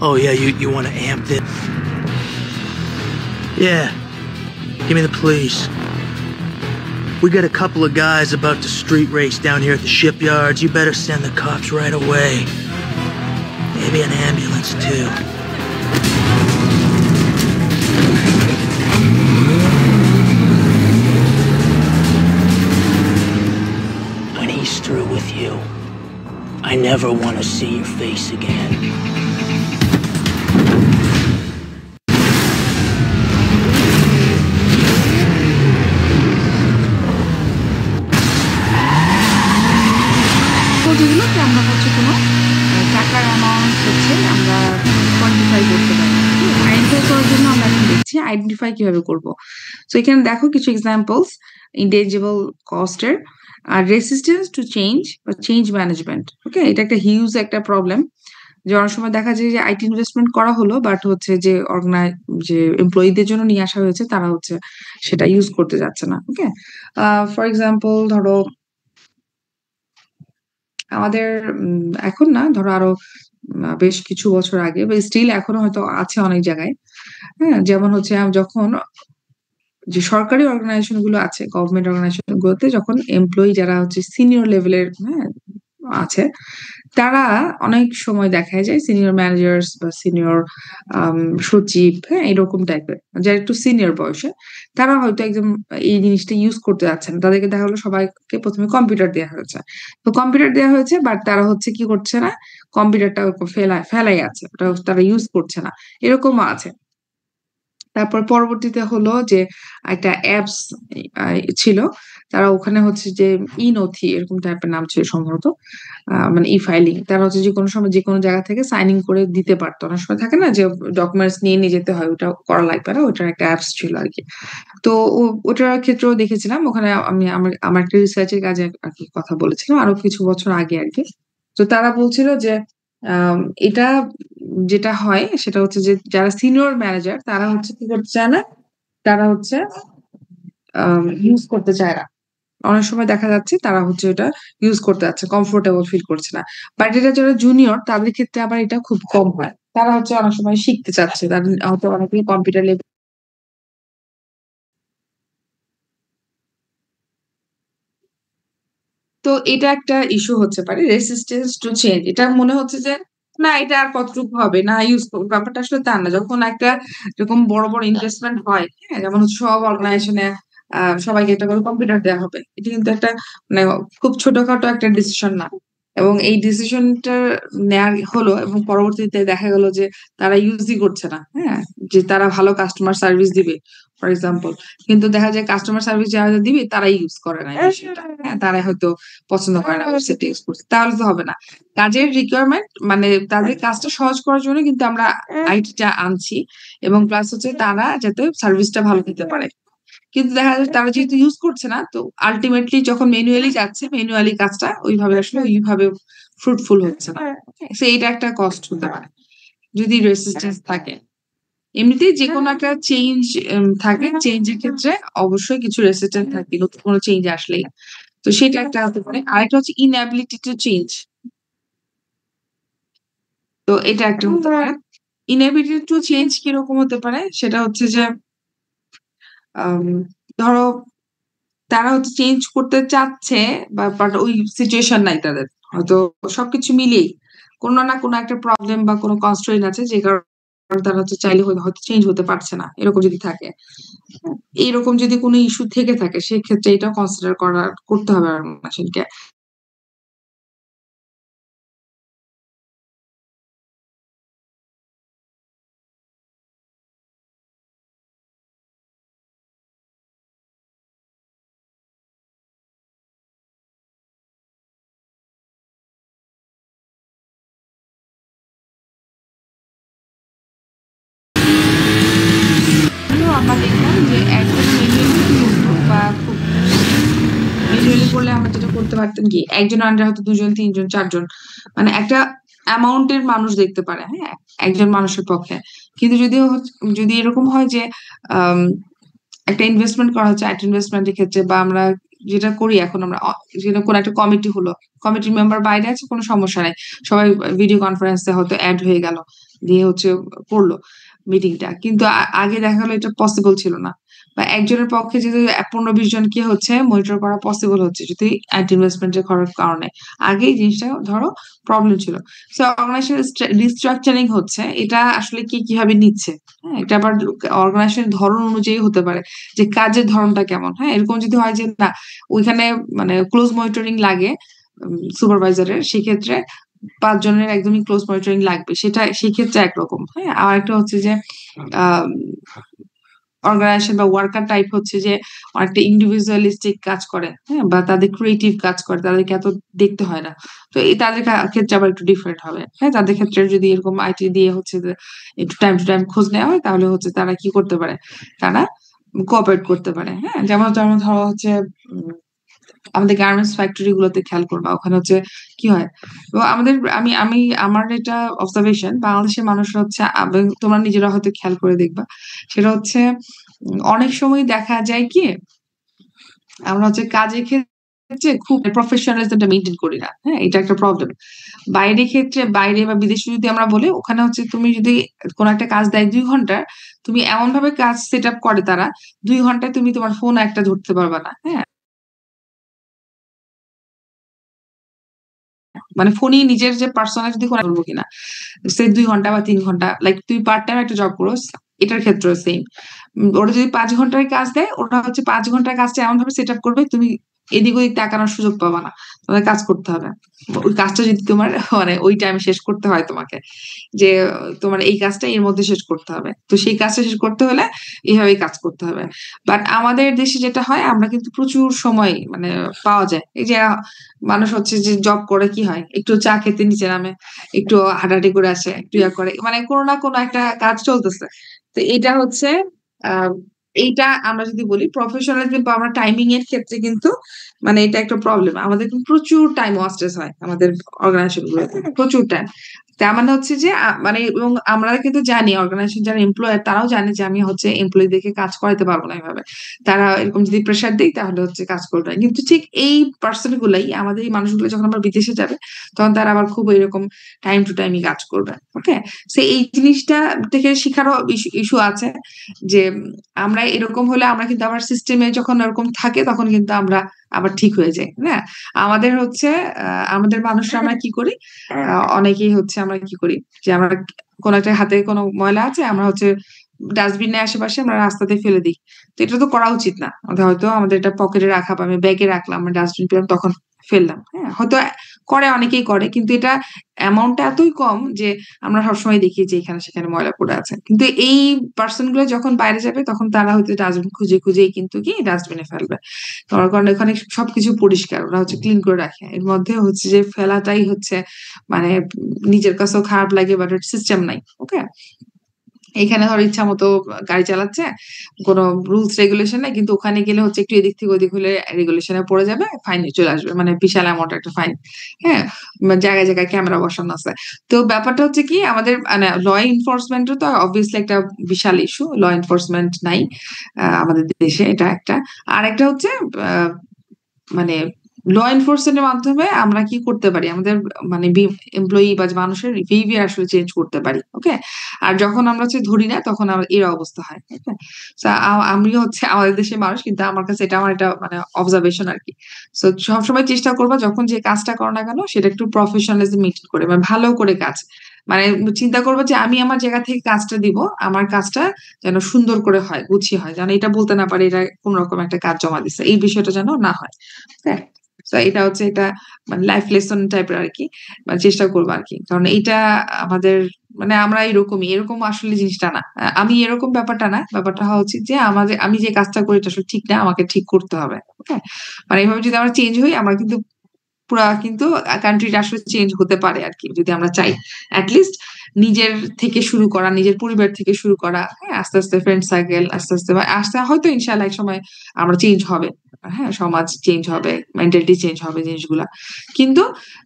Oh yeah, you want to amp this? Yeah. Give me the police. We got a couple of guys about to street race down here at the shipyards. You better send the cops right away. Maybe an ambulance too. When he's through with you, I never want to see your face again. যেগুলো কি আমরা হচ্ছে কোনো টাকার amount হচ্ছে আমরা quantify করতে পারি, আইডেন্টিফাই করার জন্য আমরা এখন দেখছি আইডেন্টিফাই কিভাবে করব। সো এখানে দেখো কিছু এক্সাম্পলস ইনটেনজিবল কস্টের আর রেসিস্টেন্স টু চেঞ্জ বা চেঞ্জ ম্যানেজমেন্ট। ওকে, এটা একটা হিউজ একটা প্রবলেম যে অনেক সময় দেখা যায় যে আইটি ইনভেস্টমেন্ট করা হলো বাট হচ্ছে যে যে এমপ্লয়ীদের জন্য নিয়ে আসা হয়েছে তারা হচ্ছে সেটা ইউজ করতে যাচ্ছে না। ওকে, ফর এক্সাম্পল ধরো আমাদের এখন না, ধরো আরো বেশ কিছু বছর আগে বা স্টিল এখনো হয়তো আছে অনেক জায়গায়, হ্যাঁ, যেমন হচ্ছে যখন যে সরকারি অর্গানাইজেশন গুলো আছে, গভর্নমেন্ট অর্গানাইজেশন গুলোতে যখন এমপ্লয়ি যারা হচ্ছে সিনিয়র লেভেলের আছে, তারা অনেক সময় দেখা যায় সিনিয়র ম্যানেজার্স বা সিনিয়র সচিব, হ্যাঁ, এরকম টাইপের যারা একটু সিনিয়র বয়সে, তারা হয়তো একদম এই জিনিসটা ইউজ করতে যাচ্ছে না। তাদেরকে দেখা হলো সবাইকে প্রথমে কম্পিউটার দেওয়া হয়েছে, তো কম্পিউটার দেওয়া হয়েছে বাট তারা হচ্ছে কি করছে না, কম্পিউটারটা ফেলাই আছে, ওটা তারা ইউজ করছে না, এরকমও আছে। তারপর পরবর্তীতে হলো যে একটা অ্যাপস ছিল, তারা ওখানে হচ্ছে যে ই নথি এরকম টাইপের নাম ছিল সম্ভবত, মানে ই ফাইলিং, তারা হচ্ছে যে কোনো সময় যে কোনো জায়গা থেকে সাইনিং করে দিতে পারতো। অনেক সময় থাকে না যে ডকুমেন্টস নিয়ে যেতে হয়, ওটা করা লাগবে না, ওটার একটা অ্যাপস ছিল আর কি। তো ওটার ক্ষেত্রেও দেখেছিলাম, ওখানে আমি আমার একটা রিসার্চের কাজে আর কি কথা বলেছিলাম আরো কিছু বছর আগে আর কি। তো তারা বলছিল যে এটা যেটা হয় সেটা হচ্ছে যে যারা সিনিয়র ম্যানেজার তারা হচ্ছে কি করতে চায় না, তারা হচ্ছে ইউজ করতে চায় না। অনেক সময় দেখা যাচ্ছে তারা হচ্ছে এটা ইউজ করতে যাচ্ছে, কমফোর্টেবল ফিল করছে না। বাট এটা যারা জুনিয়র তাদের ক্ষেত্রে আবার এটা খুব কম হয়, তারা হচ্ছে অনেক সময় শিখতে চাচ্ছে, তাদের হয়তো অনেকেই কম্পিউটার লেভেল। তো এটা একটা ইস্যু হচ্ছে পারে, রেসিস্টেন্স টু চেঞ্জ। এটা মনে হচ্ছে যে না, এটা আর কতটুকু হবে না ইউজ করবো, ব্যাপারটা আসলে তা না। যখন একটা এরকম বড় বড় ইনভেস্টমেন্ট হয়, হ্যাঁ, যেমন হচ্ছে সব অর্গানাইজেশনে সবাইকে একটা করে কম্পিউটার দেওয়া হবে, এটা কিন্তু একটা মানে খুব ছোটখাটো একটা ডিসিশন না। এবং এই ডিসিশনটা নেয়ার হলো এবং পরবর্তীতে দেখা গেল যে তারা ইউজই করছে না, হ্যাঁ, যে তারা ভালো কাস্টমার সার্ভিস দিবে ফর এক্সাম্পল, কিন্তু দেখা যায় কাস্টমার সার্ভিস যারা দিবে তারাই ইউজ করে না এই বিষয়টা, হ্যাঁ, তারা হয়তো পছন্দ করে না ওয়েবসাইট ইউজ করতে, তাহলে তো হবে না। কাজের রিকোয়ারমেন্ট মানে তাদের কাজটা সহজ করার জন্য কিন্তু আমরা আইটিটা আনছি, এবং প্লাস হচ্ছে তারা যাতে সার্ভিসটা ভালো দিতে পারে। কিন্তু দেখা যায় তারা যেহেতু ইউজ করছে না, তো আলটিমেটলি যখন ম্যানুয়ালি যাচ্ছে, ম্যানুয়ালি কাজটা ওইভাবে আসলে ওইভাবে ফ্রুটফুল হচ্ছে না। সো এইটা একটা কস্ট হতে পারে যদি রেসিস্টেন্স থাকে। এমনিতেই যে কোনো একটা চেঞ্জ থাকে, চেঞ্জের ক্ষেত্রে অবশ্যই কিছু রেসিস্টেন্স থাকে নতুন কোনো চেঞ্জ আসলেই। তো সেটা একটা হতে পারে। আরেকটা হচ্ছে ইনএবিলিটি টু চেঞ্জ। তো এটা একটা হতে পারে। ইনএবিলিটি টু চেঞ্জ কিরকম হতে পারে সেটা হচ্ছে যে আম, ধরো তারা হচ্ছে চেঞ্জ করতে চাচ্ছে বাট ওই সিচুয়েশন নাই তাদের, হয়তো সবকিছু মিলিয়েই কোনো না কোনো একটা প্রবলেম বা কোনো কনস্ট্রেইন আছে যে কারণে তারা হচ্ছে চাইলে হয়তো চেঞ্জ হতে পারছে না, এরকম যদি থাকে, এইরকম যদি কোনো ইস্যু থেকে থাকে সেক্ষেত্রে এটাও কনসিডার করতে হবে অর্গানাইজেশনকে। আমরা দেখলাম যে একজন ম্যানুয়ালি করতো বা খুব ম্যানুয়ালি করলে আমরা যেটা করতে পারতাম কি একজন আন্ডার হয়তো দুজন তিনজন চারজন মানে একটা অ্যামাউন্টের মানুষ দেখতে পারে, হ্যাঁ, একজন মানুষের পক্ষে। কিন্তু যদি এরকম হয় যে আম, একটা ইনভেস্টমেন্ট করা হচ্ছে, একটা ইনভেস্টমেন্টের ক্ষেত্রে বা আমরা যেটা করি এখন আমরা যেটা কোনো একটা কমিটি হলো, কমিটির মেম্বার বাইরে আছে, কোনো সমস্যা নাই। সবাই ভিডিও কনফারেন্সে হয়তো এড হয়ে গেল, দিয়ে হচ্ছে করলো মিটিংটা। কিন্তু আগে দেখা গেলো এটা পসিবল ছিল না, বা একজনের পক্ষে যদি 15-20 জনকে হচ্ছে মনিটর করা পসিবল হচ্ছে যদি অ্যাড ইনভেস্টমেন্টের কারণে। আগে এই জিনিসটা ধরো প্রবলেম ছিল। সো অর্গানাইজেশন রিস্ট্রাকচারিং হচ্ছে, এটা আসলে কি কিভাবে নিচ্ছে, হ্যাঁ, এটা আবার অর্গানাইজেশনের ধরন অনুযায়ী হতে পারে, যে কাজের ধরনটা কেমন। হ্যাঁ, এরকম যদি হয় যে না ওইখানে মানে ক্লোজ মনিটরিং লাগে সুপারভাইজারের, সেক্ষেত্রে 5 জনের একদমই ক্লোজ মনিটরিং লাগবে, সেটা সেক্ষেত্রে একরকম। হ্যাঁ, আর একটা হচ্ছে যে আহ অর্গানাইজেশন বা ওয়ার্কার টাইপ হচ্ছে যে অনেকটা ইন্ডিভিজুয়ালিস্টিক কাজ করে, হ্যাঁ, বা তাদের ক্রিয়েটিভ কাজ করে, তাদেরকে এত দেখতে হয় না। তো এই তাদের ক্ষেত্রে আবার একটু ডিফারেন্ট হবে। হ্যাঁ, তাদের ক্ষেত্রে যদি এরকম আইটি দিয়ে হচ্ছে যে একটু টাইম টু টাইম খোঁজ নেওয়া হয়, তাহলে হচ্ছে তারা কি করতে পারে, তারা কোঅপারেট করতে পারে। হ্যাঁ, যেমন যেমন ধরো হচ্ছে আমাদের গার্মেন্টস ফ্যাক্টরি গুলোতে খেয়াল করবা, ওখানে হচ্ছে কি হয়। তো আমাদের আমি আমি আমার এটা অবজারভেশন, বাংলাদেশের মানুষরা হচ্ছে তোমরা নিজেরা হয়তো খেয়াল করে দেখবা, সেটা হচ্ছে অনেক সময় দেখা যায় কি আমরা হচ্ছে কাজের ক্ষেত্রে খুব প্রফেশনালিজমটা মেনটেন করি না। হ্যাঁ, এটা একটা প্রবলেম। বাইরের ক্ষেত্রে, বাইরে বা বিদেশে যদি আমরা বলি, ওখানে হচ্ছে তুমি যদি কোনো একটা কাজ দেয় 2 ঘন্টার, তুমি এমন ভাবে কাজ সেট আপ করে তারা, 2 ঘন্টায় তুমি তোমার ফোন একটা ধরতে পারবা না। হ্যাঁ, মানে ফোনই নিজের যে পার্সোনাল যদি কোনো বলবো কিনা, সে 2 ঘন্টা বা 3 ঘন্টা, লাইক তুই পার্ট টাইম একটা জব করো, এটার ক্ষেত্রেও সেম। ওরা যদি 5 ঘন্টার কাজ দেয়, ওরা হচ্ছে 5 ঘন্টার কাজটা এমন ভাবে সেট আপ করবে, তুমি এদিক ওদিক তাকানোর সুযোগ পাবা না, তোমাকে কাজ করতে হবে। ওই কাজটা যদি তোমার মানে ওই টাইমে শেষ করতে হয় তোমাকে, যে তোমার এই কাজটা এর মধ্যে শেষ করতে হবে, তো সেই কাজটা শেষ করতে হলে এইভাবেই কাজ করতে হবে। বাট আমাদের দেশে যেটা হয়, আমরা কিন্তু প্রচুর সময় মানে পাওয়া যায়, এই যে মানুষ হচ্ছে যে জব করে কি হয়, একটু চা খেতে নিচে নামে, একটু হাঁটাহাঁটি করে আসে, একটু ইয়া করে, মানে কোনো না কোনো একটা কাজ চলতেছে। তো এটা হচ্ছে আহ এইটা আমরা যদি বলি প্রফেশনালিজম বা আমরা টাইমিং এর ক্ষেত্রে কিন্তু মানে এটা একটা প্রবলেম। আমাদের কিন্তু প্রচুর টাইম ওয়েস্টেজ হয় আমাদের অর্গানাইজেশন গুলোতে, প্রচুর টাইম। তার মানে হচ্ছে যে মানে এবং আমরা কিন্তু জানি অর্গানাইজেশন যারা এমপ্লয়ার তারাও জানে যে আমি হচ্ছে এমপ্লয়ীদেরকে কাজ করাতে পারবো না এভাবে, তারা এরকম যদি প্রেশার দেয় তাহলে হচ্ছে কাজ করবে না। কিন্তু ঠিক এই পার্সন গুলাই, আমাদের এই মানুষগুলো যখন আবার বিদেশে যাবে, তখন তারা আবার খুব এরকম টাইম টু টাইমই কাজ করবে। ওকে, সো এই জিনিসটা থেকে শিখারও ইস্যু আছে, যে আমরা এরকম হলে আমরা কিন্তু আবার সিস্টেমে যখন এরকম থাকে তখন কিন্তু আমরা আবার ঠিক হয়ে যাই না। আমাদের হচ্ছে আমাদের মানুষরা আমরা কি করি, অনেকেই হচ্ছে আমরা কি করি, যে আমরা কোনো একটা হাতে কোনো ময়লা আছে, আমরা হচ্ছে ডাস্টবিনের আশেপাশে আমরা রাস্তাতে ফেলে দিই। তো এটা তো করা উচিত না। হয়তো আমাদের এটা পকেটে রাখা বা আমি ব্যাগে রাখলাম, আমরা ডাস্টবিন পেলাম তখন ফেললাম। হ্যাঁ, হয়তো করে, অনেকেই করে, কিন্তু এটা অ্যামাউন্টটা এতই কম যে আমরা সবসময় দেখি যে এখানে সেখানে ময়লা পড়ে আছে। কিন্তু এই পার্সন গুলো যখন বাইরে যাবে তখন তারা হয়তো ডাস্টবিন খুঁজে খুঁজেই কিন্তু কি ডাস্টবিনে ফেলবে। কারণ এখানে সবকিছু পরিষ্কার, ওরা হচ্ছে ক্লিন করে রাখে। এর মধ্যে হচ্ছে যে ফেলাটাই হচ্ছে মানে নিজের কাছেও খারাপ লাগে, বাট সিস্টেম নাই। ওকে, এখানে ধরো ইচ্ছা মতো গাড়ি চালাচ্ছে, কোনো রুলস রেগুলেশন নাই, কিন্তু ওখানে গেলে হচ্ছে একটু এদিক থেকে ওদিক হলে রেগুলেশনে পড়ে যাবে, ফাইন চলে আসবে, মানে বিশাল অ্যামাউন্ট একটা ফাইন। হ্যাঁ, জায়গায় জায়গায় ক্যামেরা বসানো আছে। তো ব্যাপারটা হচ্ছে কি, আমাদের মানে ল এনফোর্সমেন্টও তো অবভিয়াসলি একটা বিশাল ইস্যু, ল এনফোর্সমেন্ট নাই আমাদের দেশে, এটা একটা। আর একটা হচ্ছে আহ, মানে ল এনফোর্সমেন্টের মাধ্যমে আমরা কি করতে পারি, আমাদের মানে এমপ্লয়ি বা মানুষের বিহেভিয়ার আসলে চেঞ্জ করতে পারি। ওকে, আর যখন আমরা হচ্ছে ধরি না, তখন আমার এর অবস্থা হয়। ওকে, আমি হচ্ছে আমাদের দেশের মানুষ, কিন্তু আমার কাছে এটা আমার এটা মানে অবজারভেশন আর কি। সো সবসময় চেষ্টা করবা যখন যে কাজটা করো না কেন, সেটা একটু প্রফেশনালিজম মেনটেন করে, মানে ভালো করে কাজ, মানে চিন্তা করবো যে আমি আমার জায়গা থেকে কাজটা দিব, আমার কাজটা যেন সুন্দর করে হয়, গুছিয়ে হয়, যেন এটা বলতে না পারে এটা কোন রকম একটা কাজ জমা দিচ্ছে, এই বিষয়টা যেন না হয়। হ্যাঁ, তো এটা হচ্ছে এটা মানে লাইফ লেসন টাইপের আর কি, মানে চেষ্টা করবো আর কি, কারণ এইটা আমাদের মানে আমরা এরকমই, এরকম আসলে জিনিসটা না, আমি এরকম ব্যাপারটা না, ব্যাপারটা হওয়া উচিত যে আমাদের আমি যে কাজটা করি এটা আসলে ঠিক না, আমাকে ঠিক করতে হবে। ওকে, মানে এইভাবে যদি আমরা চেঞ্জ হই, আমরা কিন্তু পুরা কিন্তু কান্ট্রিটা আসলে চেঞ্জ হতে পারে আর কি, যদি আমরা চাই। লিস্ট নিজের থেকে শুরু করা, নিজের পরিবার থেকে শুরু করা, হ্যাঁ, আস্তে আস্তে ফ্রেন্ড সার্কেল, আস্তে আস্তে আস্তে হয়তো ইনশাল্লাহ এক সময় আমরা চেঞ্জ হবে। হ্যাঁ, সমাজ চেঞ্জ হবে, মেন্টালিটি চেঞ্জ হবে, জিনিসগুলা কিন্তু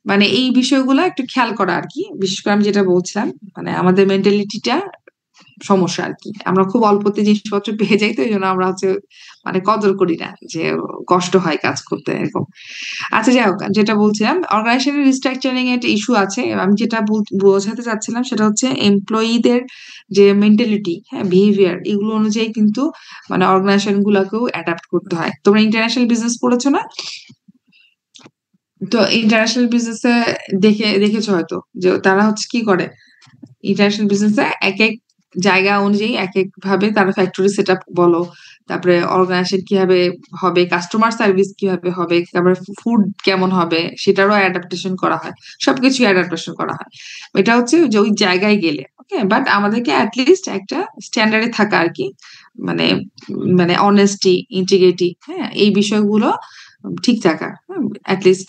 মানে এই বিষয়গুলো একটু খেয়াল করা আর কি। বিশেষ করে আমি যেটা বলছিলাম, মানে আমাদের মেন্টালিটিটা সমস্যা আরকি। আমরা খুব অল্পতে জিনিসপত্র পেয়ে যাই তো এইজন্য আমরা হচ্ছে মানে কদর করি না যে কষ্ট হয় কাজ করতে এরকম। আচ্ছা যাই হোক যেটা বলছিলাম অর্গানাইজেশনের রিস্ট্রাকচারিং এর একটা ইস্যু আছে। আমি যেটা বোঝাতে চাচ্ছিলাম সেটা হচ্ছে এমপ্লয়িদের যে মেন্টালিটি, হ্যাঁ? বিহেভিয়ার এগুলো অনুযায়ী কিন্তু মানে অর্গানাইজেশন গুলাকেও অ্যাডাপ্ট করতে হয়। তোমরা ইন্টারন্যাশনাল বিজনেস পড়েছো না? তো ইন্টারন্যাশনাল বিজনেসে দেখেছো হয়তো যে তারা হচ্ছে কি করে? ইন্টারন্যাশনাল বিজনেসে একেক জায়গা অনুযায়ী একেক ভাবে তারা ফ্যাক্টরি সেটআপ বলো, তারপরে অর্গানাইজেশন কিভাবে হবে, কাস্টমার সার্ভিস কিভাবে হবে, তারপরে ফুড কেমন হবে সেটারও অ্যাডাপ্টেশন করা হয়। সবকিছু অ্যাডাপ্টেশন করা হয়। এটা হচ্ছে যে ওই জায়গায় গেলে। ওকে? বাট আমাদেরকে এট লিস্ট একটা স্ট্যান্ডার্ডে থাকা আরকি। মানে মানে অনেস্টি, ইন্টিগ্রিটি, হ্যাঁ? এই বিষয়গুলো ঠিক থাকা। এট লিস্ট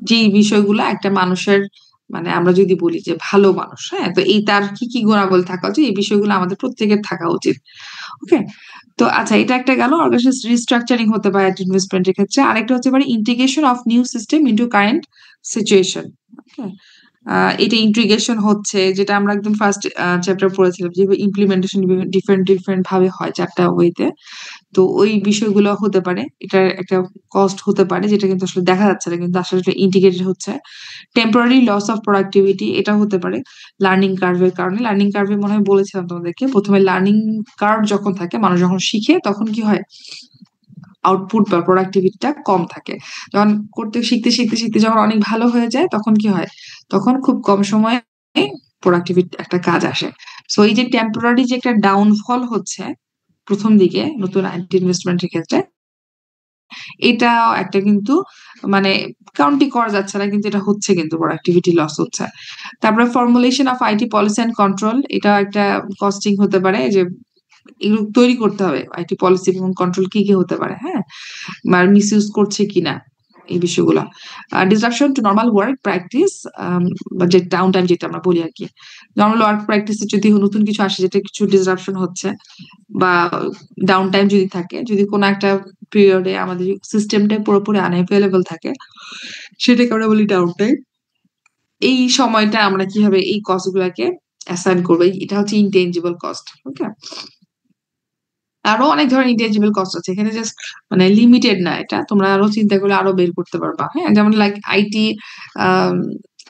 যেই বিষয়গুলো একটা মানুষের মানে আমরা যদি বলি যে ভালো মানুষ, হ্যাঁ? তো এই তার কি গুণাবলী থাকা উচিত এই বিষয়গুলো আমাদের প্রত্যেকের থাকা উচিত। ওকে? তো আচ্ছা এটা একটা গেল অর্গানাইজেশন রিস্ট্রাকচারিং হতে পারে একটা ইনভেস্টমেন্ট এর ক্ষেত্রে। আরেকটা হতে পারে integration of new system into current situation. Okay? আ এটা ইন্টিগ্রেশন হচ্ছে যেটা আমরা একদম ফার্স্ট চ্যাপ্টার পড়েছিলাম যে ইমপ্লিমেন্টেশন ডিফারেন্ট ভাবে হয় ৪ টা ওয়েতে। তো ওই বিষয়গুলো হতে পারে। এটার একটা কস্ট হতে পারে যেটা কিন্তু আসলে দেখা যাচ্ছে না কিন্তু আসলে ইন্টিগ্রেটেড হচ্ছে। টেম্পোরারি লস অফ প্রোডাক্টিভিটি এটা হতে পারে লার্নিং কার্ভ এর কারণে। লার্নিং কার্ভ এ মনে হয় বলেছিলাম তোমাদেরকে। ১ম এ লার্নিং কার্ভ যখন থাকে মানুষ যখন শিখে তখন কি হয়? আউটপুট বা প্রোডাক্টিভিটিটা কম থাকে। যখন শিখতে যখন অনেক ভালো হয়ে যায় তখন কি হয়? তখন খুব কম সময়ে প্রোডাক্টিভিটি একটা কাজ আসে। সো এই যে টেম্পোরারি যে একটা ডাউনফল হচ্ছে ১ম দিকে নতুন আইটি ইনভেস্টমেন্ট এর ক্ষেত্রে এটাও একটা কিন্তু মানে কাউন্টই করা যাচ্ছে না কিন্তু এটা হচ্ছে কিন্তু প্রোডাক্টিভিটি লস হচ্ছে। তারপরে formulation of IT policy and control এটাও একটা কস্টিং হতে পারে যে এগুলো তৈরি করতে হবে। আইটি পলিসি এবং কন্ট্রোল কি হতে পারে, হ্যাঁ? আর মিসইউজ করছে কিনা এই বিষয়গুলা। Disruption to normal work practice বা যে ডাউন টাইম যেটা আমরা বলি আরকি। নরমাল ওয়ার্ক প্র্যাকটিস এ যদি নতুন কিছু আসে যেটা কিছু ডিসরাপশন হচ্ছে বা ডাউন টাইম যদি থাকে, যদি কোন একটা পিরিয়ড এ আমাদের সিস্টেমটাই পুরোপুরি আনএভেইলেবল থাকে, সেটাকে আমরা বলি ডাউন টাইম। এই সময়টা আমরা কিভাবে এই কস্ট গুলাকে অ্যাসাইন করব? এটা হচ্ছে ইনটেনজিবল কস্ট। ওকে? আরো অনেক ধরনের ইনটেনজিবল কস্ট আছে। এখানে জাস্ট মানে লিমিটেড না এটা। তোমরা আরো চিন্তা করলে আরো বের করতে পারবা। হ্যাঁ? যেমন লাইক আইটি আম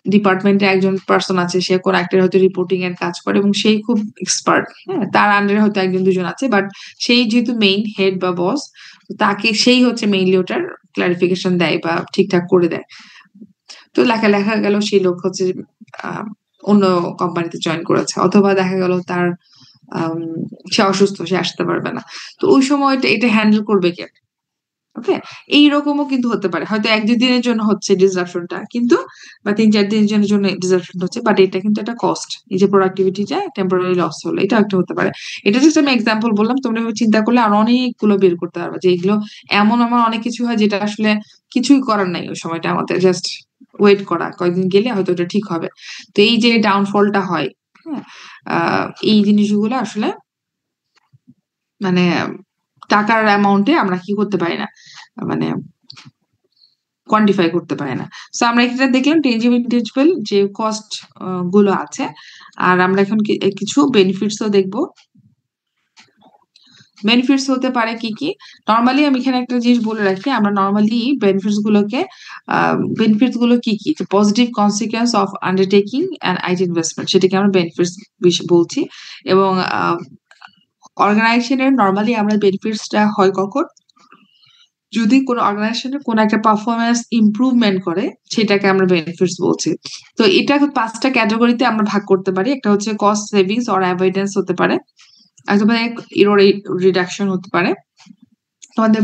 ডিপার্টমেন্টে একজন পারসন আছে। সে কোন একটা হয়তো রিপোর্টিং এর কাজ করে এবং সেই খুব এক্সপার্ট। হ্যাঁ? তার আন্ডারে হয়তো ১ জন ২ জন আছে। বাট সেই যেহেতু মেইন হেড বা বস তাকে সেই হচ্ছে মেইনলি ওটার ক্লারিফিকেশন দেয় বা ঠিকঠাক করে দেয়। তো লেখা গেল সেই লোক হচ্ছে আ অন্য কোম্পানিতে জয়েন করেছে। অথবা দেখা গেল তার আম সে অসুস্থ, সে আসতে পারবে না। তো ওই সময়টা এটা হ্যান্ডেল করবে কে? ওকে? এইরকমও কিন্তু হতে পারে। হয়তো ১-২ দিনের জন্য হচ্ছে ডিসরাপশন টা কিন্তু বা ৩-৪ দিনের জন্য ডিসরাপশন টা হচ্ছে। বাট এটা কিন্তু একটা কস্ট। এই যে প্রোডাক্টিভিটিটা টেম্পোরারি লস হলো। এটাও একটা হতে পারে। এটা জাস্ট আমি এক্সাম্পল বললাম। তোমরা এভাবে চিন্তা করলে আরো অনেকগুলো বের করতে পারবা যে এগুলো এমন অনেক কিছু হয় যেটা আসলে কিছুই করার নাই ওই সময়টা আমাদের। জাস্ট ওয়েট করা। কয়েকদিন গেলে হয়তো ওটা ঠিক হবে। তো এই যে ডাউনফল টা হয়, হ্যাঁ? আ এই জিনিসগুলো আসলে মানে টাকার অ্যামাউন্ট এ আমরা কি করতে পারি না। মানে কোয়ান্টিফাই করতে পারি না। সো আমরা এখানে দেখলাম টেনজিবল, ইনটেনজিবল যে কস্ট গুলো আছে। আর আমরা এখন কিছু বেনিফিটস ও দেখব। বেনিফিটস হতে পারে কি? নরমালি আমি এখানে একটা জিনিস বলে রাখি। আমরা নরমালি বেনিফিটস গুলোকে আ বেনিফিটস গুলো কি? যে positive consequence of undertaking and IT investment সেটাকে আমরা বেনিফিটস বলছি। এবং অর্গানাইজেশন এর নরমালি আমরা বেনিফিটস টা হয় কখন? যদি কোন অর্গানাইজেশন এর কোন একটা পারফরম্যান্স ইমপ্রুভমেন্ট করে সেটাকে আমরা বেনিফিটস বলছি। তো এটা ৫ টা ক্যাটেগরিতে আমরা ভাগ করতে পারি। একটা হচ্ছে কস্ট সেভিংস অর অ্যাভয়েডেন্স হতে পারে। একেবারে এরর রিডাকশন হতে পারে। তোমাদের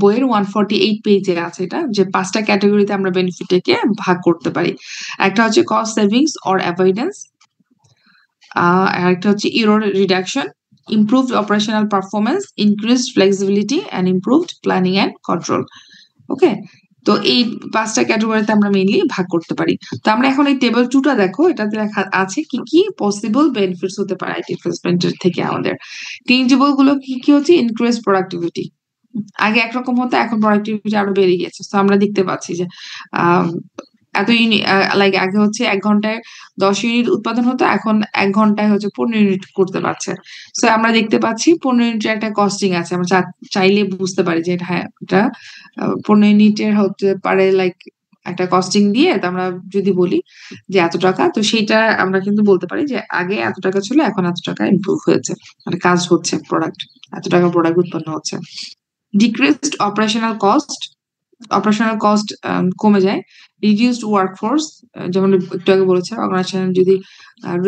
বইয়ের 148 পেজে আছে এটা যে ৫ টা ক্যাটেগরিতে আমরা বেনিফিটটাকে ভাগ করতে পারি। একটা হচ্ছে কস্ট সেভিংস অর অ্যাভয়েডেন্স। আরেকটা হচ্ছে error reduction, improved operational performance, increased flexibility and improved planning and control. ওকে? তো এই ৫ টা ক্যাটেগরিতে আমরা মেইনলি ভাগ করতে পারি। তো আমরা এখন এই টেবল 2 টা দেখো এটাতে লেখা আছে কি পসিবল বেনিফিটস হতে পারে আইটি ইনভেস্টমেন্ট এর থেকে আমাদের। টেনজিবল গুলো কি হচ্ছে? Increase productivity. আগে একরকম হতো এখন প্রোডাক্টিভিটি আরো বেড়ে গিয়েছে। সো আমরা দেখতে পাচ্ছি যে আ এত ইউনিট, লাইক আগে হচ্ছে 1 ঘন্টায় 10 ইউনিট উৎপাদন হতো, এখন 1 ঘন্টায় হচ্ছে 15 ইউনিট করতে পারছে। সো আমরা দেখতে পাচ্ছি 15 ইউনিটের একটা কস্টিং আছে। আমরা চাইলে বুঝতে পারি যে হ্যাঁ, এটা 15 ইউনিটের হতে পারে লাইক একটা কস্টিং দিয়ে আমরা যদি বলি যে এত টাকা, তো সেইটা আমরা কিন্তু বলতে পারি যে আগে এত টাকা ছিল, এখন এত টাকা ইমপ্রুভ হয়েছে, মানে কাজ হচ্ছে, প্রোডাক্ট এত টাকা প্রোডাক্ট উৎপন্ন হচ্ছে। ডিক্রিজড অপারেশনাল কস্ট কমে যায়। রিডিউসড ওয়ার্কফোর্স, যেমন একটু আগে বলেছে, অর্গানাইজেশন যদি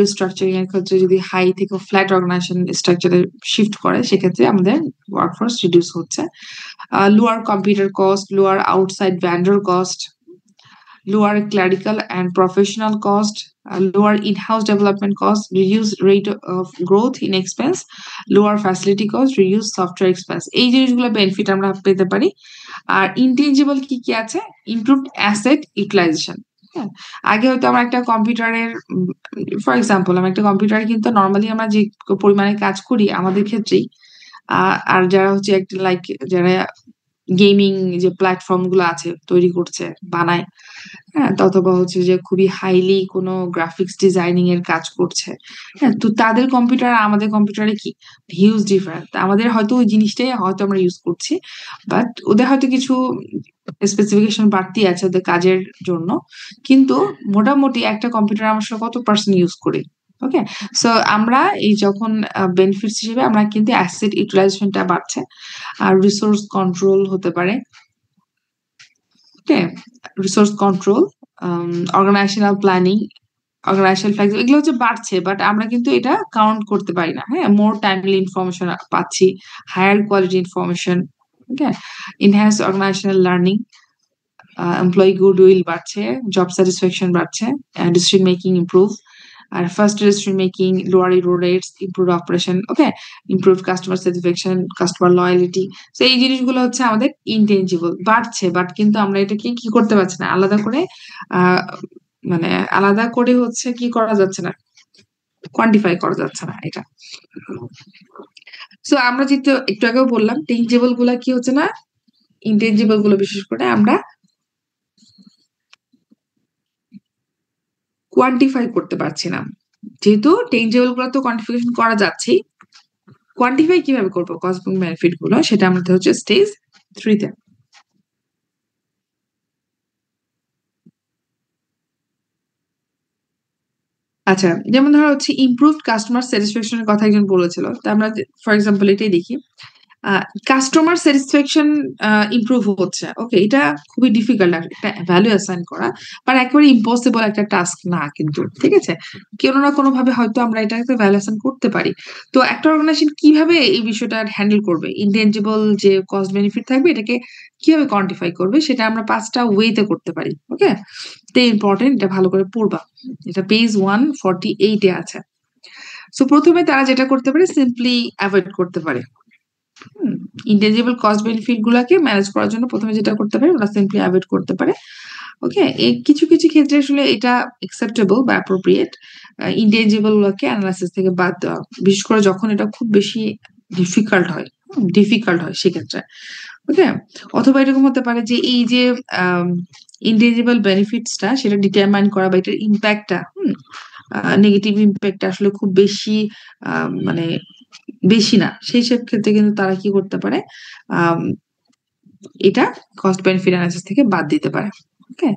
রিস্ট্রাকচারিং এর ক্ষেত্রে যদি হাই থেকে ফ্ল্যাট অর্গানাইজেশন স্ট্রাকচারে শিফট করে, সেক্ষেত্রে আমাদের ওয়ার্কফোর্স রিডিউস হচ্ছে। Lower computer cost, lower outside vendor cost, lower clerical and professional cost, lower in-house development cost, reduced rate of growth in expense, lower facility cost, reduced software expense. এই জিনিসগুলো benefit আমরা পেতে পারি। আর intangible কি কি আছে? Improved asset utilisation. আগে হয়তো আমরা একটা কম্পিউটারের, ফর এক্সাম্পল, আমরা একটা কম্পিউটারে কিন্তু নর্মালি আমরা যে পরিমাণে কাজ করি আমাদের ক্ষেত্রেই, আর যারা হচ্ছে একটা লাইক যারা গেমিং যে প্ল্যাটফর্ম গুলো আছে তৈরি করছে, বানায়, হ্যাঁ, অথবা হচ্ছে যে খুবই হাইলি কোনো গ্রাফিক্স ডিজাইনিং এর কাজ করছে, হ্যাঁ, তো তাদের কম্পিউটার আমাদের কম্পিউটারে কি হিউজ ডিফারেন্ট। আমাদের হয়তো ওই জিনিসটাই হয়তো আমরা ইউজ করছি, বাট ওদের হয়তো কিছু স্পেসিফিকেশন বাড়তি আছে ওদের কাজের জন্য, কিন্তু মোটামুটি একটা কম্পিউটার আমরা কত পার্সেন্ট ইউজ করি। ওকে, সো আমরা এই যখন বেনিফিটস হিসেবে আমরা কিন্তু অ্যাসেট ইউটিলাইজেশনটা বাড়ছে, আর রিসোর্স কন্ট্রোল হতে পারে। Okay, resource control, organisational planning, organisational flexibility, এগুলো হচ্ছে বাড়ছে, বাট আমরা কিন্তু এটা কাউন্ট করতে পারি না। হ্যাঁ, মোর টাইমলি ইনফরমেশন পাচ্ছি, higher quality information. Okay, enhance organisational learning, employee goodwill বাড়ছে, জব স্যাটিসফ্যাকশন বাড়ছে, ডিসিশন মেকিং ইমপ্রুভ, আর first decision making, lower error rates, improve operation, okay, improve customer satisfaction, customer loyalty. তো এই জিনিসগুলো হচ্ছে আমাদের intangible, বাড়ছে, বাট কিন্তু আমরা এটাকে কি করতে পারছি না, আলাদা করে মানে আলাদা করে হচ্ছে কি করা যাচ্ছে না, কোয়ান্টিফাই করা যাচ্ছে না এটা। সো আমরা যেহেতু একটু আগেও বললাম, টেনজিবল গুলা কি হচ্ছে না, ইনটেনজিবল গুলো বিশেষ করে আমরা কোয়ান্টিফাই করতে পারছি না। যেহেতু টেনজিবল গুলো তো কোয়ান্টিফিকেশন করা যাচ্ছে, কোয়ান্টিফাই কিভাবে করবো কস্ট এবং বেনিফিট গুলো, সেটা আমাদের হচ্ছে স্টেজ 3 তে। আচ্ছা, যেমন ধরো হচ্ছে ইমপ্রুভড কাস্টমার স্যাটিসফ্যাকশনের কথা একজন বলেছিল, তো আমরা ফর এক্সাম্পল এটাই দেখি, কাস্টমার স্যাটিসফ্যাকশন ইমপ্রুভ হচ্ছে। ওকে, এটা খুবই ডিফিকাল্ট একটা ভ্যালু অ্যাসাইন করা, বাট একেবারে ইম্পসিবল একটা টাস্ক না কিন্তু, ঠিক আছে, কোনো না কোনো ভাবে হয়তো আমরা এটাকে ভ্যালু অ্যাসাইন করতে পারি। তো একটা অর্গানাইজেশন কিভাবে এই বিষয়টা হ্যান্ডেল করবে, ইনটেনজিবল যে কস্ট বেনিফিট থাকবে এটাকে কিভাবে কোয়ান্টিফাই করবে, সেটা আমরা 5টা ওয়েতে করতে পারি। ওকে, তো ইম্পর্টেন্ট, এটা ভালো করে পড়বা, এটা পেজ 148 এ আছে। সো প্রথমে তারা যেটা করতে পারে, সিম্পলি অ্যাভয়েড করতে পারে। ইনটেনজিবল কস্ট বেনিফিট গুলাকে ম্যানেজ করার জন্য প্রথমে যেটা করতে পারে, ওরা সিম্পলি অ্যাভয়েড করতে পারে। ওকে, এই কিছু কিছু ক্ষেত্রে আসলে এটা অ্যাকসেপ্টেবল বা অ্যাপ্রোপ্রিয়েট, ইনটেনজিবল গুলোকে অ্যানালাইসিস থেকে বাদ দেওয়া, বিশেষ করে যখন এটা খুব বেশি ডিফিকাল্ট হয় সেক্ষেত্রে। ওকে, অথবা এরকম হতে পারে যে এই যে ইনটেনজিবল বেনিফিটসটা সেটা ডিটারমাইন করা বা এটার ইম্প্যাক্টটা, নেগেটিভ ইম্প্যাক্ট আসলে খুব বেশি, মানে বেশি না, সেই সব ক্ষেত্রে কিন্তু তারা কি করতে পারে, এটা কস্ট বেনিফিট অ্যানালাইসিস থেকে বাদ দিতে পারে। ওকে,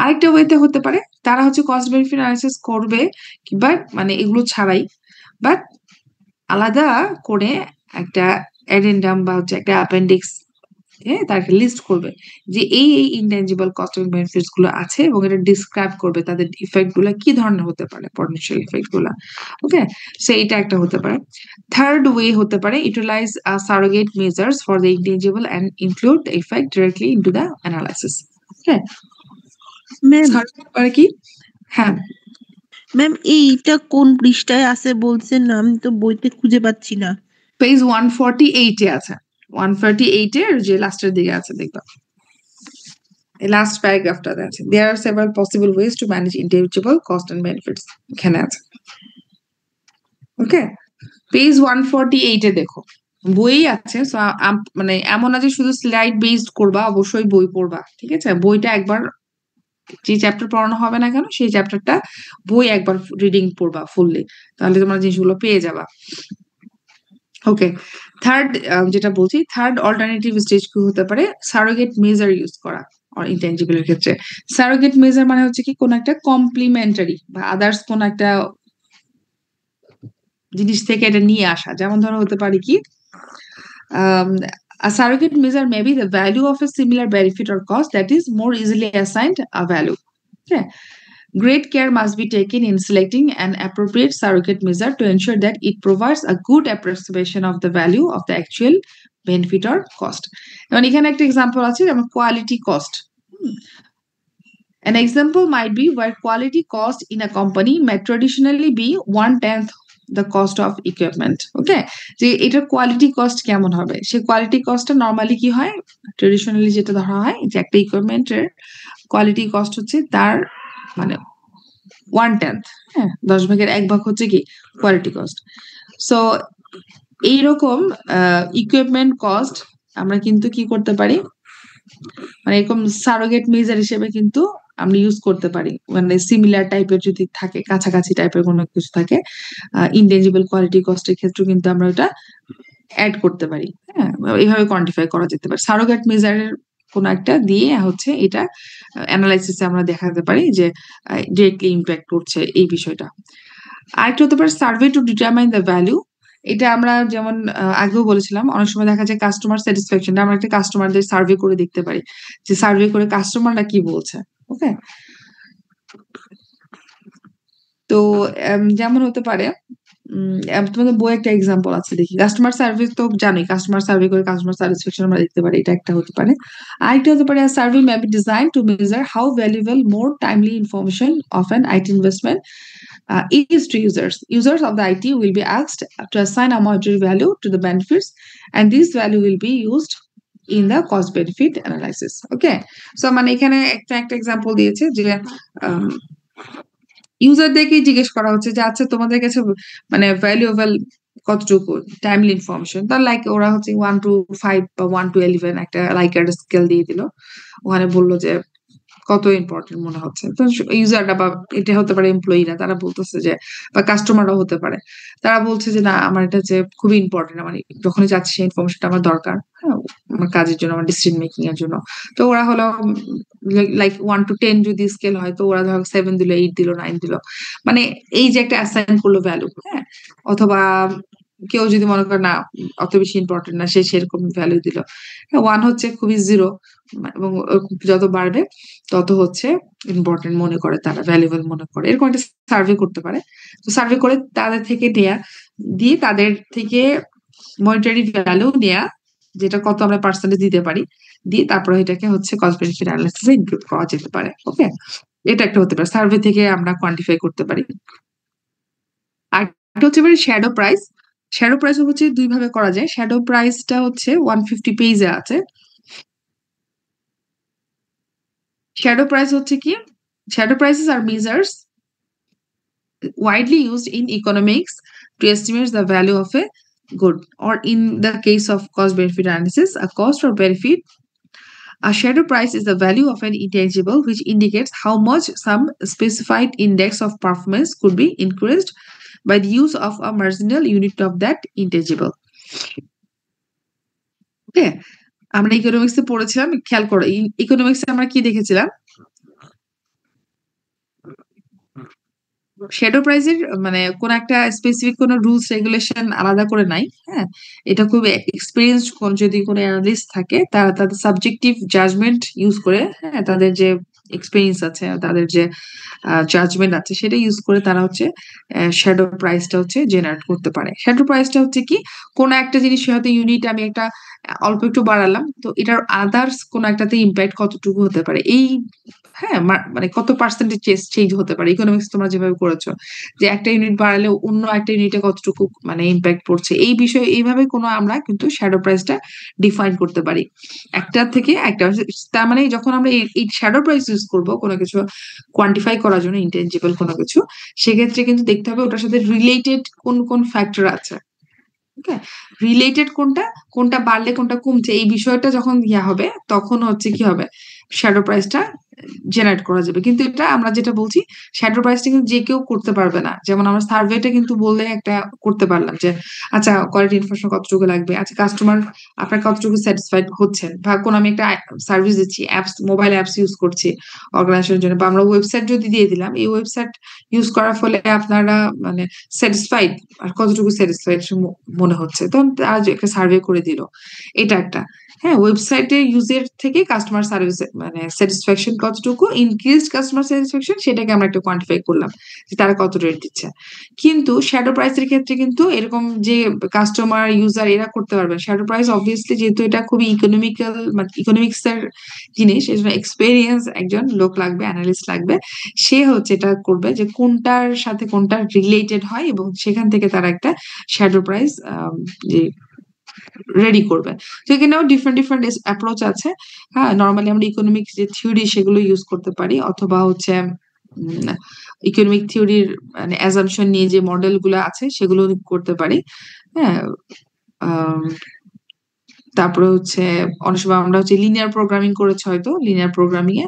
আরেকটা ওয়েতে হতে পারে, তারা হচ্ছে কস্ট বেনিফিট অ্যানালাইসিস করবে, কিংবা মানে এগুলো ছাড়াই, বাট আলাদা করে একটা অ্যাডেন্ডাম বা হচ্ছে একটা অ্যাপেন্ডিক্স, তার একটা লিস্ট করবে যে এই ইনটেনজিবল কস্ট এবং বেনিফিটস গুলো আছে, এবং এটা ডিসক্রাইব করবে তাদের ইফেক্ট গুলা কি ধরনের হতে পারে, পটেনশিয়াল ইফেক্ট গুলা। ওকে, সো এটা একটা হতে পারে। থার্ড ওয়ে হতে পারে, utilise surrogate measures for the intangible and include the effect directly into the analysis. Okay, ma'am আর কি, হ্যাঁ ম্যাম এইটা কোন পৃষ্ঠায় আছে বলছেন না, আমি তো বইতে খুঁজে পাচ্ছি না। পেজ 148 এ আছে, 148 এর যে লাস্টের দিকে আছে, দেখবা লাস্ট প্যারাগ্রাফটাতে আছে, there are several possible ways to manage intangible cost and benefits, এখানে আছে। ওকে, পেজ 148 এ দেখো, বই আছে, সো মানে এমন না যে শুধু স্লাইড বেসড করবা, অবশ্যই বই পড়বা, ঠিক আছে, বইটা একবার যে চ্যাপ্টার পড়ানো হবে না কেন সেই চ্যাপ্টারটা বই একবার রিডিং পড়বা ফুললি, তাহলে তোমরা জিনিসগুলো পেয়ে যাবা। ওকে, থার্ড যেটা বলছি, থার্ড অল্টারনেটিভ স্টেজ কি হতে পারে, সারোগেট মেজার ইউজ করা ইনটেনজিবল এর ক্ষেত্রে। সারোগেট মেজার মানে হচ্ছে কি কোন একটা কমপ্লিমেন্টারি বা আদার্স কোন একটা জিনিস থেকে এটা নিয়ে আসা। যেমন ধরো হতে পারে কি, a surrogate measure may be the value of a similar benefit or cost that is more easily assigned a value. Okay. Great care must be taken in selecting an appropriate surrogate measure to ensure that it provides a good approximation of the value of the actual benefit or cost. Now, এখানে একটা example আছে যেমন quality cost. An example might be where quality cost in a company may traditionally be 1/10 the cost of equipment. ওকে, যে এটার quality cost কেমন হবে, সেই quality কস্টটা normally কি হয়, ট্রেডিশনালি যেটা ধরা হয় যে একটা ইকুইপমেন্টের কোয়ালিটি কস্ট হচ্ছে তার মানে 1/10, হ্যাঁ 10/1 হচ্ছে কি কোয়ালিটি কস্ট। সো এইরকম ইকুইপমেন্ট কস্ট আমরা কিন্তু কি করতে পারি, মানে এরকম সারোগেট মেজার হিসেবে কিন্তু আমরা ইউজ করতে পারি, মানে সিমিলার টাইপের যদি থাকে, কাছাকাছি টাইপের কোনো কিছু থাকে, ইনটেনজিবল কোয়ালিটি কস্টের ক্ষেত্রে কিন্তু আমরা ওটা অ্যাড করতে পারি। হ্যাঁ, এইভাবে কোয়ান্টিফাই করা যেতে পারে। সারোগেট মেজারের কোন একটা দিয়ে হচ্ছে এটা অ্যানালাইসিসে আমরা দেখাতে পারি যে ডিরেক্টলি ইম্প্যাক্ট করছে এই বিষয়টা। আরেকটা হতে পারে survey to determine the value. এটা আমরা যেমন আগেও বলেছিলাম, অনেক সময় দেখা যায় কাস্টমার স্যাটিসফ্যাকশনটা আমরা একটা কাস্টমারদের সার্ভে করে দেখতে পারি যে সার্ভে করে কাস্টমাররা কি বলছে। ওকে, তো যেমন হতে পারে তোমাদের বই একটা এক্সাম্পল আছে দেখি, কাস্টমার সার্ভিস তো জানোই, কাস্টমার সার্ভে করে কাস্টমার স্যাটিসফ্যাকশন আমরা দেখতে পারি, এটা একটা হতে পারে। আরেকটা হতে পারে survey may be design to measure how valuable more timely information of an IT investment is to users. Users of the IT will be asked to assign a monetary value to the benefits, and this value will be used in the cost benefit analysis. Okay, so মানে এখানে একটা example দিয়েছে যে ইউজারদেরকে জিজ্ঞেস করা হচ্ছে যে আচ্ছা তোমাদের কাছে মানে ভ্যালুয়েবল কতটুকু টাইমলি ইনফরমেশন, তার লাইক ওরা হচ্ছে 1 to 5 বা 1 to 11 একটা লাইকার স্কেল দিয়ে দিল, ওখানে বললো যে কত ইম্পর্টেন্ট মনে হচ্ছে। তো ইউজাররা বা এটা হতে পারে এমপ্লয়িরা, তারা বলতেছে যে, বা কাস্টমাররাও হতে পারে, তারা বলছে যে না আমার এটা যে খুবই ইম্পর্টেন্ট, আমার যখনই যাচ্ছে সেই ইনফরমেশনটা আমার দরকার, হ্যাঁ আমার কাজের জন্য, আমার ডিসিশন মেকিং এর জন্য। তো ওরা হলো লাইক 1 to 10 যদি স্কেল হয়, তো ওরা ধরো 7 দিল, 8 দিল, 9 দিল, মানে এই যে একটা অ্যাসাইন করলো ভ্যালু। হ্যাঁ, অথবা কেউ যদি মনে করে না অত বেশি ইম্পর্টেন্ট না, সে সেরকম ভ্যালু দিল। 1 হচ্ছে খুবই জিরো, এবং যত বাড়বে তত হচ্ছে ইম্পর্টেন্ট মনে করে, তারা ভ্যালুয়েবল মনে করে। এরকম একটা সার্ভে করতে পারে। তো সার্ভে করে তাদের থেকে নেয়া, দিয়ে তাদের থেকে মনিটারি ভ্যালু নেয়া, যেটা কত আমরা পার্সেন্টেজ দিতে পারি, দিয়ে তারপরে এটাকে হচ্ছে কস্ট বেনিফিট অ্যানালাইসিসে ইনক্লুড করা যেতে পারে। ওকে, এটা একটা হতে পারে, সার্ভে থেকে আমরা কোয়ান্টিফাই করতে পারি। আর একটা হচ্ছে শ্যাডো প্রাইস। শ্যাডো প্রাইস হচ্ছে দুই ভাবে করা যায়। শ্যাডো প্রাইসটা হচ্ছে 150 পেজে আছে। শ্যাডো প্রাইস হচ্ছে কি, shadow prices R measures widely used in economics to estimate the value of a good, or in the case of cost benefit analysis, a cost or benefit. A shadow price is the value of an intangible which indicates how much some specified index of performance could be increased by the use of a marginal unit of that intangible. Okay, আমরা ইকোনমিক্সে পড়েছিলাম, খেয়াল করো ইকোনমিক্সে আমরা কি দেখেছিলাম, shadow প্রাইসের মানে কোন একটা স্পেসিফিক কোন রুলস রেগুলেশন আলাদা করে নাই। হ্যাঁ, এটা খুব এক্সপেরিয়েন্সড কোন যদি কোনো অ্যানালিস্ট থাকে, তারা তাদের সাবজেক্টিভ জাজমেন্ট ইউজ করে, হ্যাঁ তাদের যে এক্সপেরিয়েন্স আছে, তাদের যে জাজমেন্ট আছে, সেটা ইউজ করে তারা হচ্ছে শ্যাডো প্রাইসটা হচ্ছে জেনারেট করতে পারে। শ্যাডো প্রাইসটা হচ্ছে কি, কোন একটা জিনিস হয়তো ইউনিট আমি একটা অল্প একটু বাড়ালাম, তো এটার আদার্স কোন একটাতে ইম্প্যাক্ট কতটুকু হতে পারে, এই হ্যাঁ মানে কত পার্সেন্টেজ চেঞ্জ হতে পারে। ইকোনমিক্স তোমরা যেভাবে করেছো যে একটা ইউনিট বাড়ালে অন্য একটা ইউনিটে কতটুকু মানে ইম্প্যাক্ট পড়ছে, এই বিষয়ে এইভাবে কোনো আমরা কিন্তু শ্যাডো প্রাইসটা ডিফাইন করতে পারি একটা থেকে একটা। তার মানে যখন আমরা এই শ্যাডো প্রাইস ইউজ করবো কোনো কিছু কোয়ান্টিফাই করার জন্য, ইনটেনজিবল কোনো কিছু, সেক্ষেত্রে কিন্তু দেখতে হবে ওটার সাথে রিলেটেড কোন কোন ফ্যাক্টর আছে। ওকে, রিলেটেড কোনটা, কোনটা বাড়লে কোনটা কমছে, এই বিষয়টা যখন ইয়া হবে, তখন হচ্ছে কি হবে, শ্যাডো প্রাইসটা জেনারেট করা যাবে। কিন্তু এটা আমরা যেটা বলছি শ্যাডো প্রাইসটা কিন্তু যে কেউ করতে পারবে না। যেমন আমরা সার্ভেটা কিন্তু বললে একটা করতে পারলাম যে আচ্ছা কোয়ালিটি ইনফরমেশন কতটুকু লাগবে, আচ্ছা কাস্টমার আপনার কতটুকু স্যাটিসফাইড হচ্ছেন, বা কোন আমি একটা সার্ভিস দিচ্ছি, অ্যাপস মোবাইল অ্যাপস ইউজ করছি অর্গানাইজেশনের জন্য, বা আমরা ওয়েবসাইট যদি দিয়ে দিলাম, এই ওয়েবসাইট ইউজ করার ফলে আপনারা মানে স্যাটিসফাইড আর কতটুকু স্যাটিসফাইড মনে হচ্ছে, তখন তারা যে একটা সার্ভে করে দিল, এটা একটা। হ্যাঁ, ওয়েবসাইটের ইউজের থেকে কাস্টমার সার্ভিস মানে স্যাটিসফ্যাকশন কতটুকু, ইনক্রিজড কাস্টমার স্যাটিসফ্যাকশন, সেটাকে আমরা একটা কোয়ান্টিফাই করলাম যে তারা কত রেট দিচ্ছে। কিন্তু শ্যাডো প্রাইসের ক্ষেত্রে কিন্তু এরকম যে কাস্টমার ইউজার এরা করতে পারবে শ্যাডো প্রাইস, অবভিয়াসলি যেহেতু এটা খুবই ইকোনমিক্যাল মানে ইকোনমিক্স এর জিনিস, এই জন্য এক্সপেরিয়েন্স একজন লোক লাগবে, অ্যানালিস্ট লাগবে, সে হচ্ছে এটা করবে যে কোনটার সাথে কোনটা রিলেটেড হয়, এবং সেখান থেকে তারা একটা শ্যাডো প্রাইস যে রেডি করবে। তো এখানেও ডিফারেন্ট ডিফারেন্ট অ্যাপ্রোচ আছে। হ্যাঁ, নর্মালি আমরা ইকোনমিক্স যে থিওরি সেগুলো ইউজ করতে পারি, অথবা হচ্ছে ইকোনমিক থিওরির মানে অ্যাজাম্পশন নিয়ে যে মডেল গুলো আছে সেগুলো করতে পারি। হ্যাঁ, তারপরে হচ্ছে অনেক সময় আমরা হচ্ছে লিনিয়ার প্রোগ্রামিং করেছি, হয়তো লিনিয়ার প্রোগ্রামিং এ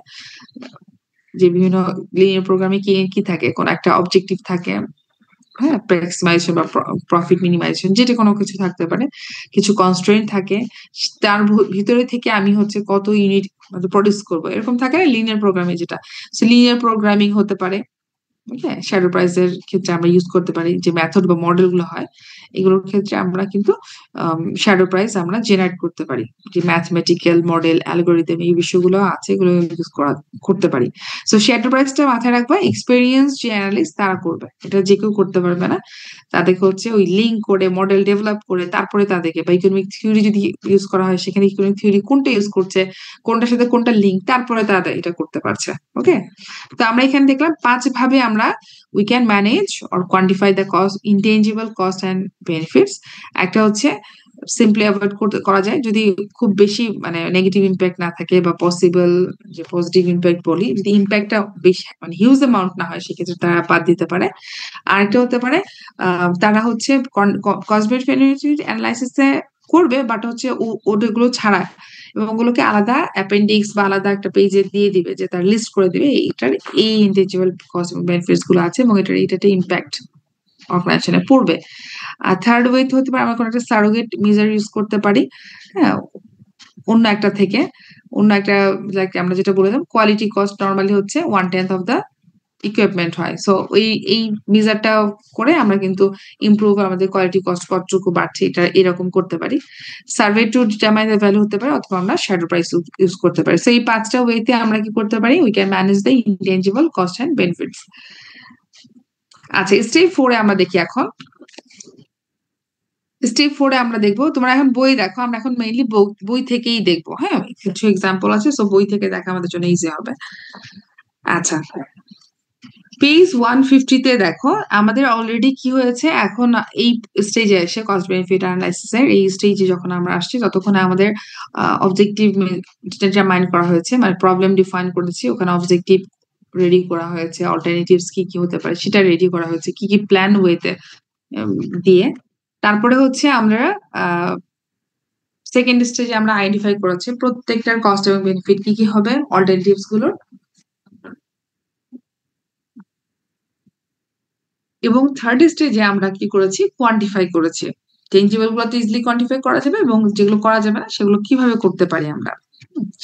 যে বিভিন্ন লিনিয়ার প্রোগ্রামিং কি থাকে, কোন একটা অবজেক্টিভ থাকে, হ্যাঁ, ম্যাক্সিমাইজেশন বা প্রফিট মিনিমাইজেশন, যেটা কোনো কিছু থাকতে পারে, কিছু কনস্ট্রেন্ট থাকে, তার ভিতরে থেকে আমি হচ্ছে কত ইউনিট প্রডিউস করবো, এরকম থাকে লিনিয়ার প্রোগ্রামে যেটা। লিনিয়ার প্রোগ্রামিং হতে পারে। ওকে, শ্যাডো প্রাইসের ক্ষেত্রে আমরা ইউজ করতে পারি যে মেথড বা মডেল গুলো হয়, এগুলোর ক্ষেত্রে আমরা কিন্তু শ্যাডো প্রাইস আমরা জেনারেট করতে পারি, যে ম্যাথমেটিক্যাল মডেল অ্যালগোরিদম এই বিষয়গুলো আছে, এগুলো ইউজ করতে পারি। সো শ্যাডো প্রাইসটা মাথায় রাখবা, এক্সপেরিয়েন্স যে অ্যানালিস্ট তারা করবে, এটা যে কেউ করতে পারবে না। তাদেরকে হচ্ছে ওই লিঙ্ক করে মডেল ডেভেলপ করে তারপরে তাদেরকে, বা ইকোনমিক থিওরি যদি ইউজ করা হয় সেখানে ইকোনমিক থিওরি কোনটা ইউজ করছে, কোনটার সাথে কোনটা লিঙ্ক, তারপরে তারা এটা করতে পারছে। ওকে, তো আমরা এখানে দেখলাম 5 ভাবে আমরা we can manage or quantify the cost, intangible cost and benefits. একটা হচ্ছে সিম্পলি অ্যাভয়েড করা যায় যদি খুব বেশি মানে নেগেটিভ ইম্প্যাক্ট না থাকে, বা পসিবল যে পজিটিভ ইম্প্যাক্ট বলি, যদি ইম্প্যাক্টটা বেশি মানে হিউজ অ্যামাউন্ট না হয় সেক্ষেত্রে তারা বাদ দিতে পারে। আরেকটা হতে পারে তারা হচ্ছে কস্ট বেনিফিট অ্যানালাইসিসে করবে, বাট হচ্ছে ওগুলো ছাড়া, এবং ওগুলোকে আলাদা অ্যাপেন্ডিক্স বা আলাদা একটা পেজে দিয়ে দিবে, যে তার লিস্ট করে দিবে এইটার এই ইনটেনজিবল কস্ট এবং বেনিফিটস গুলো আছে, এবং এটাতে ইম্প্যাক্ট অর্গানাইজেশনে পড়বে। আর থার্ড ওয়েতে হতে পারে আমরা কোনো একটা সারোগেট মেজার ইউজ করতে পারি, হ্যাঁ, অন্য একটা থেকে, অন্য একটা লাইক আমরা যেটা বলেছিলাম কোয়ালিটি কস্ট নর্মালি হচ্ছে 1/10 অফ দ্য ইকুইপমেন্ট হয়। সো এই মেজারটা করে আমরা কিন্তু ইমপ্রুভ আমাদের কোয়ালিটি কস্ট কতটুকু বাড়ছে এটা এরকম করতে পারি। Survey to determine the value হতে পারে, অথবা আমরা শ্যাডো প্রাইস ইউজ করতে পারি। সো এই 5টা ওয়েতে আমরা কি করতে পারি, we can manage the intangible cost and benefits. আচ্ছা, স্টেপ 4 এ আমরা দেখি এখন। স্টেপ 4 এ আমরা দেখবো, তোমরা এখন বই দেখো, আমরা এখন মেইনলি বই থেকেই দেখবো। হ্যাঁ, কিছু এক্সাম্পল আছে, সো বই থেকে দেখা আমাদের জন্য ইজি হবে। আচ্ছা, পেজ 150 তে দেখো আমাদের অলরেডি কি হয়েছে, এখন এই স্টেজে এসে কস্ট বেনিফিট অ্যানালাইসিস এর এই স্টেজে যখন আমরা আসছি, ততক্ষণে আমাদের অবজেক্টিভ ডিটারমাইন করা হয়েছে, মানে প্রবলেম ডিফাইন করেছি, ওখানে অবজেক্টিভ রেডি করা হয়েছে, অল্টারনেটিভস কি কি হতে পারে সেটা রেডি করা হয়েছে, কি কি প্ল্যান ওয়েতে দিয়ে। তারপরে হচ্ছে আমরা সেকেন্ড স্টেজে আমরা আইডেন্টিফাই করেছি প্রত্যেকটার কস্ট এবং বেনিফিট কি কি হবে অল্টারনেটিভস গুলোর, এবং থার্ড স্টেজে আমরা কি করেছি, কোয়ান্টিফাই করেছি। টেনজিবল গুলো তো ইজিলি কোয়ান্টিফাই করা যাবে, এবং যেগুলো করা যাবে না সেগুলো কিভাবে করতে পারি আমরা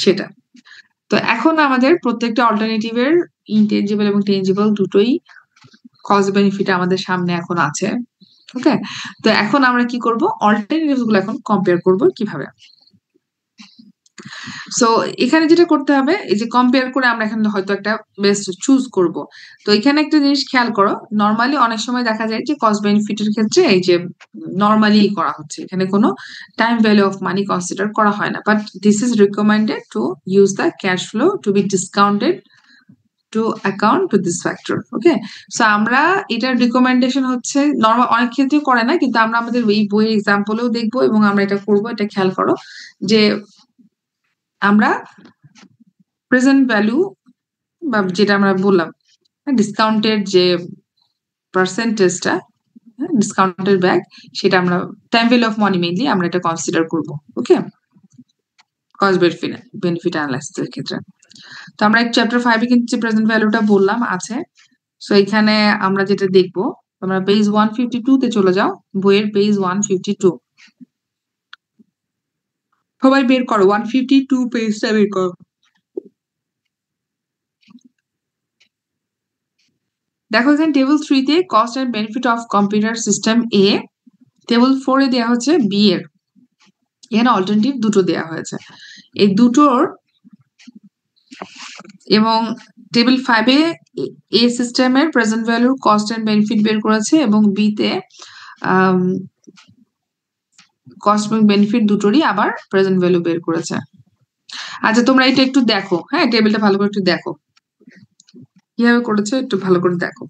সেটা। তো এখন আমাদের প্রত্যেকটা অল্টারনেটিভের ইনটেনজিবল এবং টেনজিবল দুটোই কস্ট বেনিফিট আমাদের সামনে এখন আছে। ওকে, তো এখন আমরা কি করব, অল্টারনেটিভস গুলো এখন কম্পেয়ার করব কিভাবে। সো এখানে যেটা করতে হবে, এই যে কম্পেয়ার করে আমরা এখানে হয়তো একটা বেস্ট চুজ করব। তো এখানে একটা জিনিস খেয়াল করো, নর্মালি অনেক সময় দেখা যায় যে কস্ট বেনিফিটের ক্ষেত্রে এই যে নর্মালি করা হচ্ছে, এখানে কোনো time value of money consider করা হয় না, but this is recommended to use the cash flow to be discounted to account to this factor. Okay, so আমরা এটার রিকমেন্ডেশন হচ্ছে নর্মাল অনেক ক্ষেত্রে করে না, কিন্তু আমরা আমাদের এই বইয়ের এক্সাম্পলেও দেখবো, এবং আমরা এটা করবো। এটা খেয়াল করো যে আমরা প্রেজেন্ট ভ্যালু বা যেটা আমরা বললাম ডিসকাউন্টেড যে পার্সেন্টেজটা, ডিসকাউন্টেড ব্যাক, সেটা আমরা time value of money mainly আমরা এটা কনসিডার করব। ওকে, কস্ট বেনিফিট অ্যানালাইসিসের ক্ষেত্রে। তো আমরা চ্যাপ্টার 5 এ কিন্তু যে প্রেজেন্ট ভ্যালুটা বললাম আছে। সো এখানে আমরা যেটা দেখবো, তোমরা পেজ 152 তে চলে যাও, বইয়ের পেজ 152। সবাই বের করো, 152 পেজটা বের করো। দেখো এখানে টেবিল 3 তে cost and benefit of computer system A, table 4 এ দেওয়া হচ্ছে বি এর, এখানে অল্টারনেটিভ দুটো দেওয়া হয়েছে। এই দুটোর এবং টেবিল 5 এ এ সিস্টেমের প্রেজেন্ট ভ্যালুর কস্ট এন্ড বেনিফিট বের করেছে এবং বি তে কস্ট এবং বেনিফিট দুটোরই আবার প্রেজেন্ট ভ্যালু বের করেছে। আচ্ছা তোমরা এটা একটু দেখো, হ্যাঁ টেবিলটা ভালো করে একটু দেখো কিভাবে করেছে, একটু ভালো করে দেখো।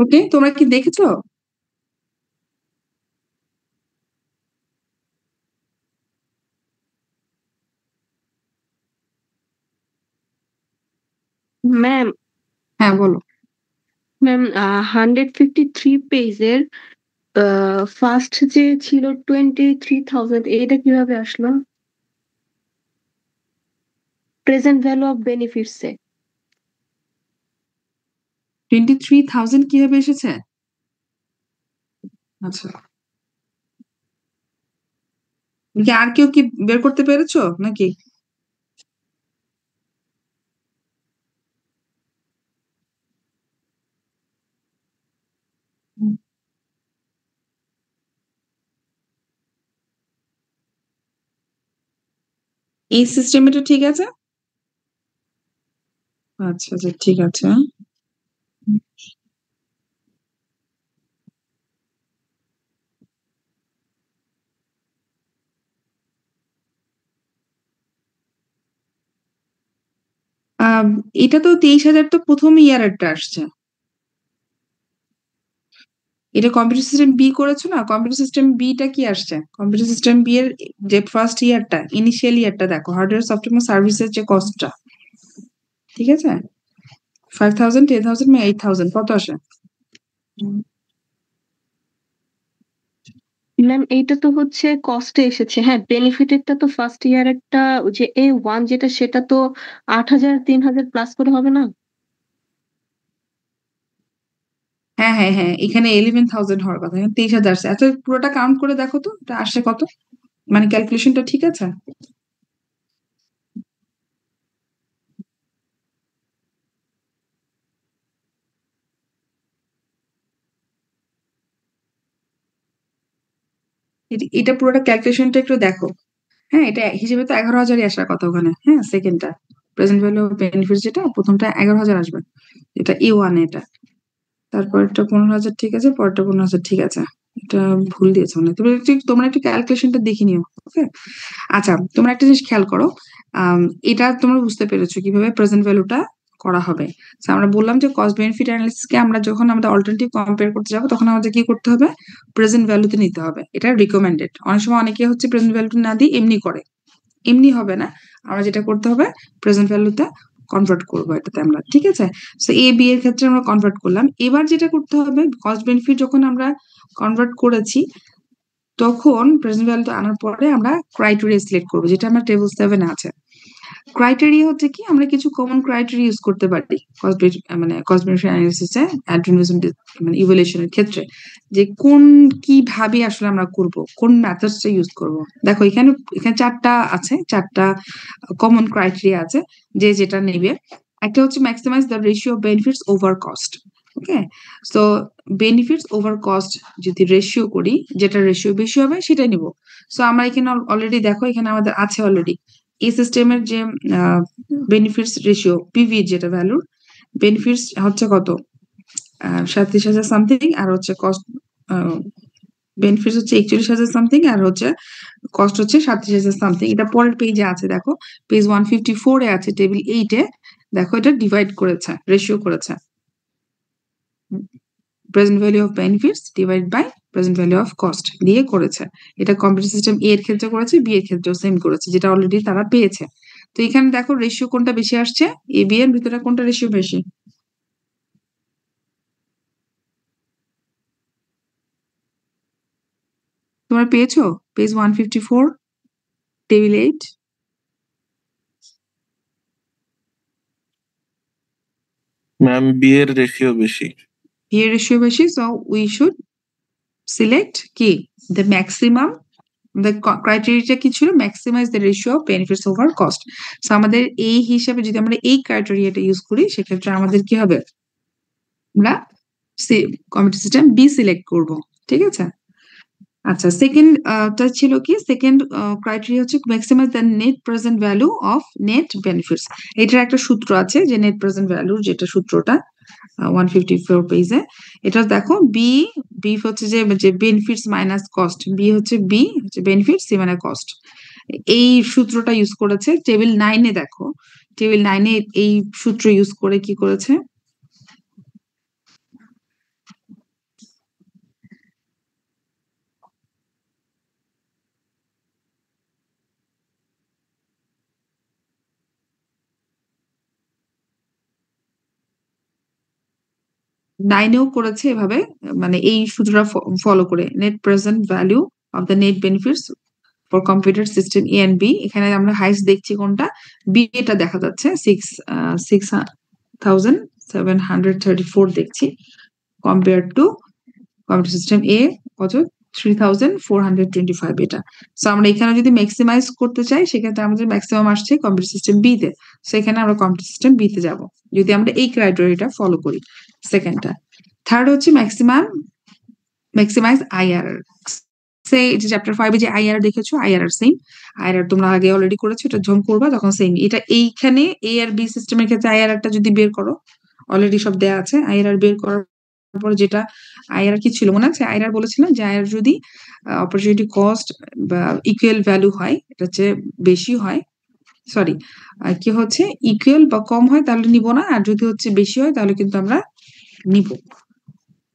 ওকে, তোমরা কি দেখেছো? ম্যাম হ্যাঁ বলো। ম্যাম 153 পেজের ফার্স্ট যে ছিল 23,000, এটা কিভাবে আসলো? প্রেজেন্ট ভ্যালু অফ বেনিফিটস এ 23,000 কিভাবে এসেছে? আচ্ছা, কি আর কেউ কি বের করতে পেরেছো নাকি? এই সিস্টেম এটা ঠিক আছে? আচ্ছা আচ্ছা, ঠিক আছে। আহ, এটা তো 23,000 তো প্রথম ইয়ারেরটা আসছে। এটা কম্পিউটার সিস্টেম বি করেছো না? কম্পিউটার সিস্টেম বিটা কি আসছে? কম্পিউটার সিস্টেম বি এর যে ফার্স্ট ইয়ারটা, ইনিশিয়াল ইয়ারটা দেখো, হার্ডওয়্যার সফটওয়্যার সার্ভিসের যে কস্টটা, ঠিক আছে? 5,000, 10,000, 8,000 কত আসে? ম্যাম এইটা তো হচ্ছে কস্টে এসেছে। হ্যাঁ, বেনিফিটেরটা তো ফার্স্ট ইয়ার একটা, ওই যে A1 যেটা, সেটা তো 8,000 3,000 প্লাস করে হবে না? হ্যাঁ হ্যাঁ হ্যাঁ, এখানে 11,000 হওয়ার কথা, এখানে 23,000 আসছে। আচ্ছা, পুরোটা কাউন্ট করে দেখো তো এটা আসছে কত, মানে ক্যালকুলেশনটা ঠিক আছে? এটা পুরোটা ক্যালকুলেশনটা একটু দেখো। হ্যাঁ, এটা হিসেবে তো 11,000ই আসার কথা ওখানে। হ্যাঁ, সেকেন্ডটা প্রেজেন্ট ভ্যালু অফ বেনিফিট, যেটা প্রথমটা 11,000 আসবে, এটা A1 এটা। তারপরটা 15,000 ঠিক আছে, পরেরটা 15,000 ঠিক আছে। এটা ভুল দিয়েছো মানে, তোমরা একটু ক্যালকুলেশনটা দেখে নিও। ওকে, আচ্ছা, তোমরা একটা জিনিস খেয়াল করো। এটা তোমরা বুঝতে পেরেছো কিভাবে প্রেজেন্ট ভ্যালুটা করা হবে। So, আমরা বললাম যে কস্ট বেনিফিট অ্যানালিসিসকে আমরা যখন আমাদের অল্টারনেটিভ কম্পেয়ার করতে যাবো, তখন আমাদের কি করতে হবে? প্রেজেন্ট ভ্যালুতে নিতে হবে, এটা রিকমেন্ডেড। অনেক সময় অনেকে হচ্ছে প্রেজেন্ট ভ্যালুটা না দিয়ে এমনি করে, এমনি হবে না। আমরা যেটা করতে হবে, প্রেজেন্ট ভ্যালুতে কনভার্ট করবো এটাতে আমরা, ঠিক আছে? সো এ বি এর ক্ষেত্রে আমরা কনভার্ট করলাম। এবার যেটা করতে হবে, কস্ট বেনিফিট যখন আমরা কনভার্ট করেছি, তখন প্রেজেন্ট ভ্যালুতে আনার পরে আমরা ক্রাইটেরিয়া সিলেক্ট করবো, যেটা আমার টেবিল 7 আছে। ক্রাইটেরিয়া হচ্ছে কি, আমরা কিছু কমন ক্রাইটেরিয়া ইউজ করতে পারি মানে কস্ট বেনিফিট অ্যানালিসিসে, মানে ইভ্যালুয়েশনের ক্ষেত্রে, যে কোন কিভাবে আসলে আমরা করব, কোন মেথডসটা ইউজ করব। দেখো এখানে এখানে 4টা আছে, 4টা কমন ক্রাইটেরিয়া আছে যে যেটা নেবে। একটা হচ্ছে maximise the ratio benefits over cost. Okay, so benefits over cost যদি রেশিও করি, যেটা রেশিও বেশি হবে সেটাই নিব। সো আমরা এখানে অলরেডি দেখো, এখানে আমাদের আছে অলরেডি এই সিস্টেমের যে বেনিফিটস রেশিও পিভি, যেটা ভ্যালুর বেনিফিটস হচ্ছে কত, 37,000 সামথিং, আর হচ্ছে কস্ট বেনিফিটস হচ্ছে 41,000 সামথিং, আর হচ্ছে কস্ট হচ্ছে 37,000 সামথিং। এটা পরের পেজে আছে দেখো, পেজ 154 এ আছে, টেবিল 8 এ দেখো, এটা ডিভাইড করেছে, রেশিও করেছে, present value of benefits divide by present value of cost দিয়ে করেছে। এটা কম্পিউটার সিস্টেম এ এর ক্ষেত্রে করেছে, বি এর ক্ষেত্রেও সেম করেছে, যেটা অলরেডি তারা পেয়েছে। তো এখানে দেখো রেশিও কোনটা বেশি আসছে, এ বি এর ভিতরে কোনটা রেশিও বেশি? তোমরা পেয়েছো পেজ 154, টেবিল 8? ম্যাম বি এর রেশিও বেশি। বি এর রেশিও বেশি, সো উই শুড সিলেক্ট কি, দ্য ম্যাক্সিমাম। দ্য ক্রাইটেরিয়াটা কি ছিল? Maximise the ratio of benefits over cost. So আমাদের এই হিসাবে যদি আমরা এই ক্রাইটেরিয়াটা ইউজ করি, সেক্ষেত্রে আমাদের কি হবে, আমরা কম্পিউটার সিস্টেম বি সিলেক্ট করব, ঠিক আছে? আচ্ছা, সেকেন্ড টা ছিল কি, সেকেন্ড ক্রাইটেরিয়া হচ্ছে maximise the net present value of net benefits. এটার একটা সূত্র আছে, যে নেট প্রেজেন্ট ভ্যালুর যেটা সূত্রটা 154 পেজে। এটা দেখো, বি বি হচ্ছে যে বেনিফিটস মাইনাস কস্ট, বি হচ্ছে বি হচ্ছে বেনিফিট, সি মানে কস্ট। এই সূত্রটা ইউজ করেছে টেবিল 9 এ। দেখো টেবিল 9 এ এই সূত্র ইউজ করে কি করেছে, 9 এও করেছে এভাবে, মানে এই সূত্রটা ফলো করে net present value of the net benefits for computer system A and B. এখানে আমরা হাইস্ট দেখছি কোনটা, বি এটা দেখা যাচ্ছে 6,734 দেখছি, কম্পেয়ার টু কম্পিউটার সিস্টেম এ কত 3,425 এটা। সো আমরা এখানে যদি ম্যাক্সিমাইজ করতে চাই সেক্ষেত্রে আমাদের ম্যাক্সিমাম আসছে কম্পিউটার সিস্টেম বি তে, সো এখানে আমরা কম্পিউটার সিস্টেম বি তে যাব যদি আমরা এই ক্রাইটেরিয়াটা ফলো করি। সেকেন্ডটা। থার্ড হচ্ছে ম্যাক্সিমাইজ আইআরআর। যে চ্যাপ্টার 5 এ যে আইআরআর দেখেছো, আইআরআর সেম, আইআরআর তোমরা আগে অলরেডি করেছো, এটা যখন করবা তখন সেম। এটা এইখানে এ আর বি সিস্টেমের ক্ষেত্রে আইআরআরটা যদি বের করো, অলরেডি সব দেয়া আছে, আইআরআর বের করার পর যেটা আইআরআর কি ছিল মনে আছে, আইআরআর বলেছিলাম যে আইআরআর যদি অপরচুনিটি কস্ট বা ইকুয়াল ভ্যালু হয়, এটা হচ্ছে বেশি হয়, সরি কি হচ্ছে ইকুয়াল বা কম হয় তাহলে নিব না, আর যদি হচ্ছে বেশি হয় তাহলে কিন্তু আমরা নিব।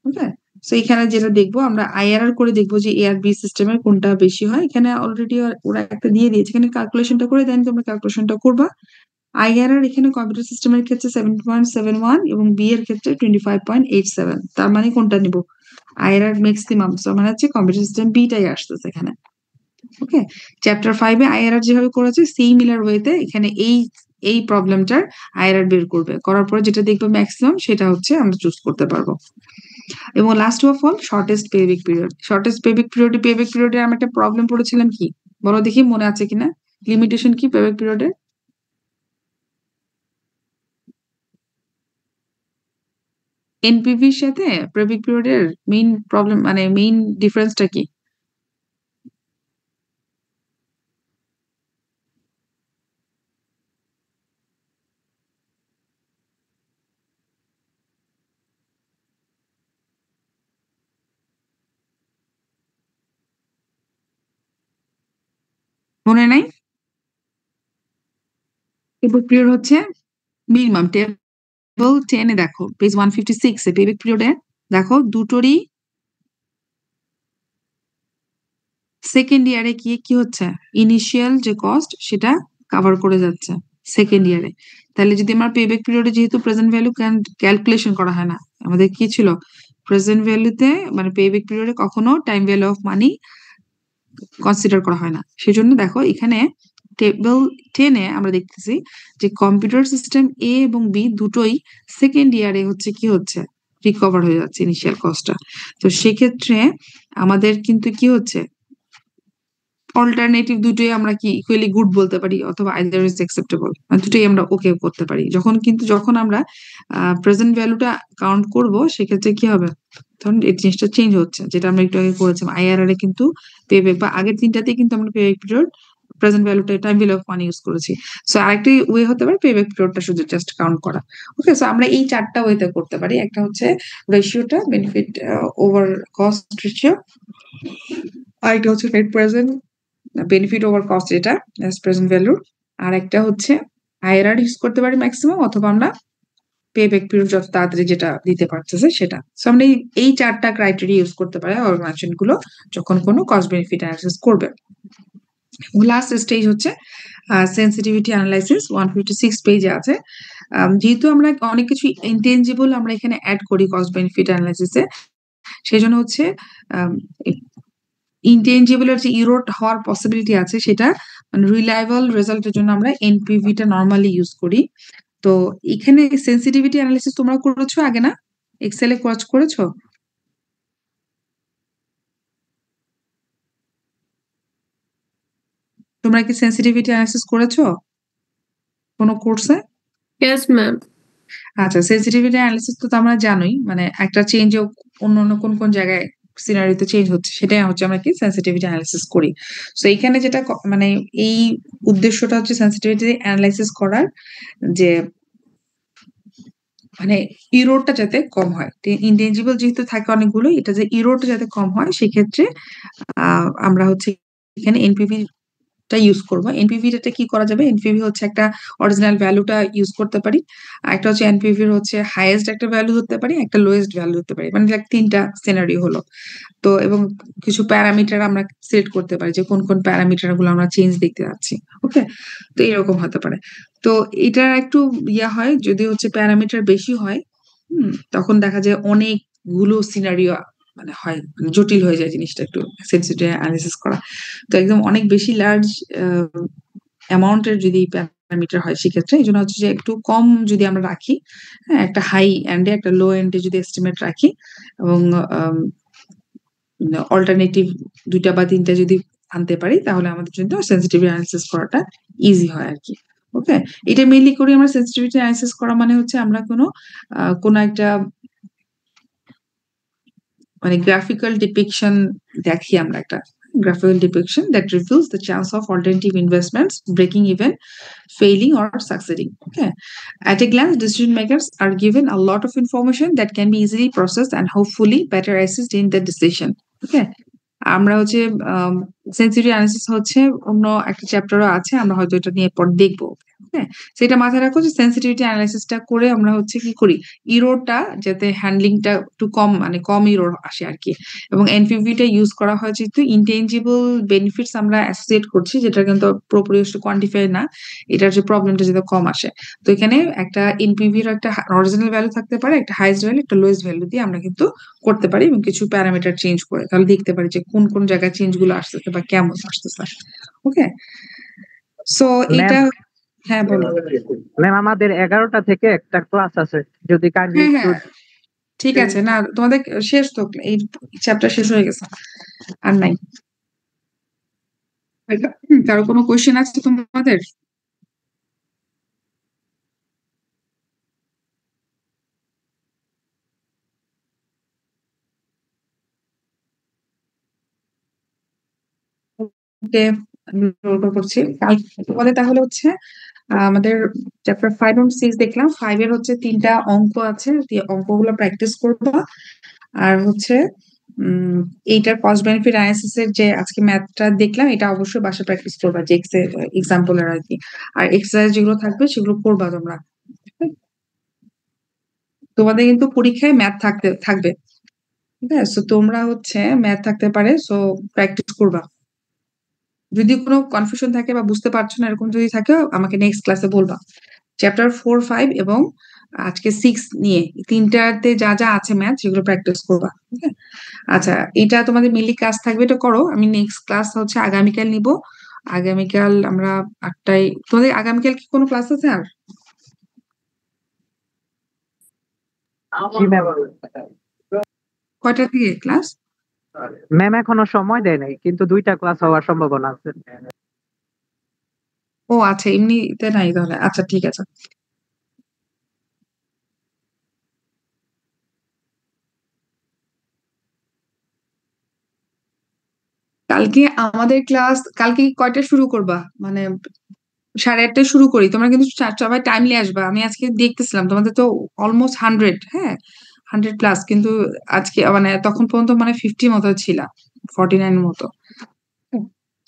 ওকে, সো এখানে যেটা দেখবো আমরা আইআরআর করে দেখবো যে এ আর বি সিস্টেমের কোনটা বেশি হয়। এখানে অলরেডি ওরা একটা দিয়ে দিয়েছে, এখানে ক্যালকুলেশনটা করে দেন, তোমরা ক্যালকুলেশনটা করবা। আইআরআর এখানে কম্পিউটার সিস্টেমের ক্ষেত্রে 7.71 এবং বি এর ক্ষেত্রে 25.87, তার মানে কোনটা নিব, আইআরআর ম্যাক্সিমাম, সো মানে হচ্ছে কম্পিউটার সিস্টেম বিটাই আসতেছে এখানে। ওকে, চ্যাপ্টার 5 এ আইআরআর যেভাবে করেছে সিমিলার ওয়েতে এখানে এই প্রবলেমটার আইআরআর বের করবে, করার পরে যেটা দেখবো ম্যাক্সিমাম সেটা হচ্ছে আমরা চুজ করতে পারবো। এবং last of all shortest payback period. Shortest payback পিরিয়ডে আমরা একটা প্রবলেম পড়েছিলাম, কি বলো দেখি মনে আছে কিনা, লিমিটেশন কি পেব্যাক পিরিয়ডের? এনপিভির সাথে পেব্যাক পিরিয়ডের মেইন প্রবলেম মানে মেইন ডিফারেন্সটা কি? মনে নাই? পেব্যাক পিরিয়ড হচ্ছে মিনিমাম টেবল 10 এ দেখো, পেজ 156 এ পেব্যাক পিরিয়ডে দেখো দুটোরই সেকেন্ড ইয়ারে কি হচ্ছে, ইনিশিয়াল যে কস্ট সেটা কভার করে যাচ্ছে সেকেন্ড ইয়ারে। তাহলে যদি আমার পেব্যাক পিরিয়ডে যেহেতু প্রেজেন্ট ভ্যালু ক্যালকুলেশন করা হয় না, আমাদের কি ছিল প্রেজেন্ট ভ্যালুতে, মানে পেব্যাক পিরিয়ডে কখনো time value of money consider করা হয় না। সেজন্য দেখো এখানে টেবল 10 এ আমরা দেখতেছি যে কম্পিউটার সিস্টেম এ এবং বি দুটোই সেকেন্ড ইয়ারে হচ্ছে কি হচ্ছে রিকভার হয়ে যাচ্ছে ইনিশিয়াল কস্টটা। তো সেক্ষেত্রে আমাদের কিন্তু কি হচ্ছে অল্টারনেটিভ দুটোই আমরা কি ইকুয়ালি গুড বলতে পারি অথবা আইদার ইজ অ্যাকসেপ্টেবল, দুটোই আমরা ওকে করতে পারি। যখন আমরা প্রেজেন্ট ভ্যালুটা কাউন্ট করব সেক্ষেত্রে কি হবে, তখন এই জিনিসটা চেঞ্জ হচ্ছে, যেটা আমরা একটু আগে করেছিলাম আইআরআর এ কিন্তু পেব্যাক বা আগের তিনটাতে কিন্তু আমরা পেব্যাক পিরিয়ড প্রেজেন্ট ভ্যালুটা time value of money use করেছি। সো আরেকটা ওয়ে হতে পারে পেব্যাক পিরিয়ডটা শুধু জাস্ট কাউন্ট করা। ওকে, সো আমরা এই চারটা ওয়েতে করতে পারি। একটা হচ্ছে রেশিওটা বেনিফিট ওভার কস্ট রেশিও, আরেকটা হচ্ছে net present benefit over cost, এটা অ্যাজ প্রেজেন্ট ভ্যালু, আর একটা হচ্ছে আইআরআর ইউজ করতে পারি ম্যাক্সিমাম, অথবা আমরা পেব্যাক পিরিয়ড যত তাড়াতাড়ি যেটা দিতে পারতেছে সেটা। সো আমরা এই চারটা ক্রাইটেরিয়া ইউজ করতে পারি অর্গানাইজেশন গুলো যখন কোনো কস্ট বেনিফিট অ্যানালাইসিস করবে। লাস্ট স্টেজ হচ্ছে সেন্সিটিভিটি অ্যানালাইসিস, 156 পেজে আছে। যেহেতু আমরা অনেক কিছু ইনটেনজিবল আমরা এখানে অ্যাড করি কস্ট বেনিফিট অ্যানালাইসিসে, সেই জন্য হচ্ছে ইনটেনজিবল এর যে ইরোড হওয়ার পসিবিলিটি আছে সেটা মানে রিলায়েবল রেজাল্টের জন্য আমরা এনপিভিটা নরমালি ইউজ করি। তো এখানে সেন্সিটিভিটি অ্যানালিসিস তোমরা করেছো আগে না, এক্সেলে করেছো? তোমরা কি সেন্সিটিভিটি অ্যানালিসিস করেছো কোনো কোর্সে? Yes ma'am. আচ্ছা, সেন্সিটিভিটি অ্যানালিসিস তো আমরা জানোই, মানে একটা চেঞ্জে অন্য কোন জায়গায় সিনারিতে চেঞ্জ হচ্ছে সেটাই হচ্ছে আমরা কি সেন্সিটিভিটি অ্যানালিসিস করি। সো এইখানে যেটা মানে এই উদ্দেশ্যটা হচ্ছে সেন্সিটিভিটি অ্যানালাইসিস করার, যে মানে ইরোডটা যাতে কম হয়, ইনটেনজিবল যেহেতু থাকে অনেকগুলো, এটা যে ইরোডটা যাতে কম হয় সেক্ষেত্রে আমরা হচ্ছে এখানে এনপিভি টা ইউজ করবো। এনপিভিটা কি করা যাবে, এনপিভি হচ্ছে একটা অরিজিনাল ভ্যালুটা ইউজ করতে পারি, একটা হচ্ছে এনপিভির হচ্ছে হাইয়েস্ট একটা ভ্যালু ধরতে পারি, একটা লোয়েস্ট ভ্যালু ধরতে পারি, মানে তিনটা সিনারিও হলো। তো এবং কিছু প্যারামিটার আমরা সিলেক্ট করতে পারি যে কোন প্যারামিটার গুলো আমরা চেঞ্জ দেখতে যাচ্ছি। ওকে, তো এরকম হতে পারে। তো এটা একটু হয় যদি হচ্ছে প্যারামিটার বেশি হয় তখন দেখা যায় অনেকগুলো সিনারিও মানে হয়, মানে জটিল হয়ে যায় জিনিসটা একটু সেনসিটিভ অ্যানালিসিস করা। তো একদম অনেক বেশি লার্জ অ্যামাউন্টের যদি প্যারামিটার হয় সেক্ষেত্রে এই জন্য হচ্ছে যে একটু কম যদি আমরা রাখি, হ্যাঁ, একটা হাই এন্ডে একটা লো এন্ডে যদি এস্টিমেট রাখি এবং অল্টারনেটিভ ২টা বা ৩টা যদি আনতে পারি তাহলে আমাদের জন্য সেনসিটিভিটি অ্যানালিসিস করাটা ইজি হয় আরকি। ওকে? এটা মেইনলি করি আমরা সেনসিটিভিটি অ্যানালিসিস করা মানে হচ্ছে আমরা কোনো একটা মানে গ্রাফিক্যাল ডিপিকশন দেখি আমরা একটা graphical depiction that reveals the chance of alternative investments breaking even, failing or succeeding. Okay. At a glance, decision makers are given a lot of information that can be easily processed and hopefully better assist in the decision. Okay. আমরা হচ্ছে sensitive analysis হচ্ছে অন্য একটা চ্যাপ্টারও আছে, আমরা হয়তো এটা নিয়ে পর দেখবো। হ্যাঁ, সেটা মাথায় রাখো যে সেনসিটিভিটি অ্যানালিসিসটা করে আমরা হচ্ছে কি করি, ইরোরটা যাতে হ্যান্ডলিংটা একটু কম মানে কম ইরোর আসে আরকি। এবং এনপিভিটা ইউজ করা হয় যেহেতু ইনটেনজিবল বেনিফিটস আমরা অ্যাসোসিয়েট করছি যেটা কিন্তু পুরোপুরি কোয়ান্টিফাই না, এটার যে প্রবলেমটা যাতে কম আসে। তো এখানে একটা এনপিভির একটা অরিজিনাল ভ্যালু থাকতে পারে, একটা হাইয়েস্ট ভ্যালু, একটা লোয়েস্ট ভ্যালু দিয়ে আমরা কিন্তু করতে পারি এবং কিছু প্যারামিটার চেঞ্জ করে তাহলে দেখতে পারি যে কোন জায়গায় চেঞ্জ গুলো আসতেছে বা কেমন আসতেছে। ওকে, সো এটা হ্যাঁ বলো। ম্যাম আমাদের 11টা থেকে একটা ক্লাস আছে, যদি কাইন্ডলি হ্যাঁ একটু। হ্যাঁ ঠিক আছে, না তোমাদের শেষ তো, এই চ্যাপ্টার শেষ হয়ে গেছে, আর নাই। কারো কোনো কোয়েশ্চেন আছে তোমাদের? ওকে, আমি রোল কল করছি। তোমাদের তাহলে হচ্ছে আমাদের চ্যাপ্টার 5 এবং 6 দেখলাম। 5 এর হচ্ছে 3টা অঙ্ক আছে, অঙ্কগুলো প্র্যাকটিস করবা। আর হচ্ছে এইটার কস্ট বেনিফিট অ্যানালিসিস এর যে আজকে ম্যাথটা দেখলাম এটা অবশ্যই বাসায় প্র্যাকটিস করবা, যে এক্সাম্পল এর আর কি। আর এক্সারসাইজ যেগুলো থাকবে সেগুলো করবা তোমরা। তোমাদের কিন্তু পরীক্ষায় ম্যাথ থাকবে, ঠিক আছে? সো তোমরা হচ্ছে ম্যাথ থাকতে পারে, সো প্র্যাকটিস করবা। যদি কোনো কনফিউশন থাকে বা বুঝতে পারছো না এরকম যদি থাকে আমাকে নেক্সট ক্লাসে বলবা। চ্যাপ্টার 4, 5 এবং আজকে 6 নিয়ে 3টাতে যা আছে ম্যাথ সেগুলো প্র্যাকটিস করবা। ওকে, আচ্ছা, এটা তোমাদের মেইনলি কাজ থাকবে, এটা করো। আমি নেক্সট ক্লাস হচ্ছে আগামীকাল নিব। আগামীকাল আমরা 8টায়। তোমাদের আগামীকাল কি কোনো ক্লাস আছে আর? কয়টা থেকে ক্লাস? ম্যাম এখনো সময় দেয় নাই, কিন্তু 2টা ক্লাস হওয়ার সম্ভাবনা আছে। ও আচ্ছা, এমনিতে নাই তাহলে। আচ্ছা ঠিক আছে। কালকে আমাদের ক্লাস, কালকে কয়টায় শুরু করবা? মানে 8:30টায় শুরু করি। তোমরা কিন্তু সবাই টাইমলি আসবা। আমি আজকে দেখতেছিলাম তোমাদের তো অলমোস্ট 100, হ্যাঁ 100 প্লাস, কিন্তু আজকে মানে তখন পর্যন্ত মানে 50 মতো ছিল, 49 মতো।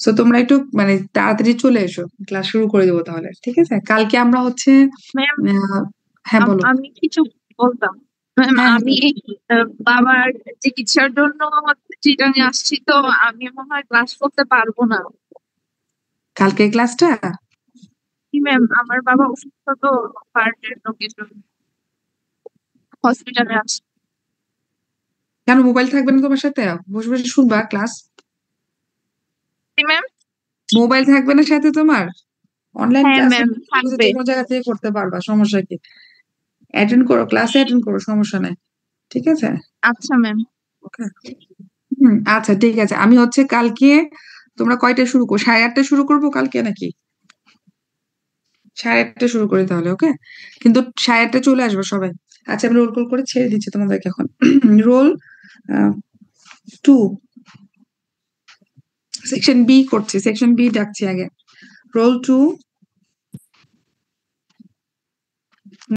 সো তোমরা একটু মানে তাড়াতাড়ি চলে এসো, ক্লাস শুরু করে দেবো তাহলে, ঠিক আছে? কালকে আমরা হচ্ছে ম্যাম হ্যাঁ বলো। আমি কিছু বলতাম। ম্যাম হ্যাঁ আমি বাবার চিকিৎসার জন্য চিটাং আসছি, তো আমি মনে হয় ক্লাস করতে পারবো না। কালকে ক্লাসটা কি ম্যাম, আমার বাবা অসুস্থ, তো হার্টের রোগের জন্য হসপিটালে আছে। কেন মোবাইল থাকবে না তোমার সাথে? বসে বসে শুনবা ক্লাস? ম্যাম মোবাইল থাকবে না সাথে তোমার? অনলাইন হ্যাঁ ক্লাস ম্যাম থাকবে। যে কোনো জায়গা থেকে করতে পারবা, সমস্যা কি? অ্যাটেন্ড করো, ক্লাসে অ্যাটেন্ড করো, সমস্যা নাই, ঠিক আছে? আচ্ছা ম্যাম। ওকে, আচ্ছা ঠিক আছে। আমি হচ্ছে কালকে তোমরা কয়টায় শুরু করো? 8:30টায় শুরু করবো কালকে নাকি? 8:30টায় শুরু করি তাহলে, ওকে? কিন্তু 8:30টায় চলে আসবে সবাই। আচ্ছা, আমি রোল কল করে ছেড়ে দিচ্ছি তোমাদেরকে এখন। রোল 2 সেকশন বি করছি, সেকশন বি ডাকছি আগে। রোল 2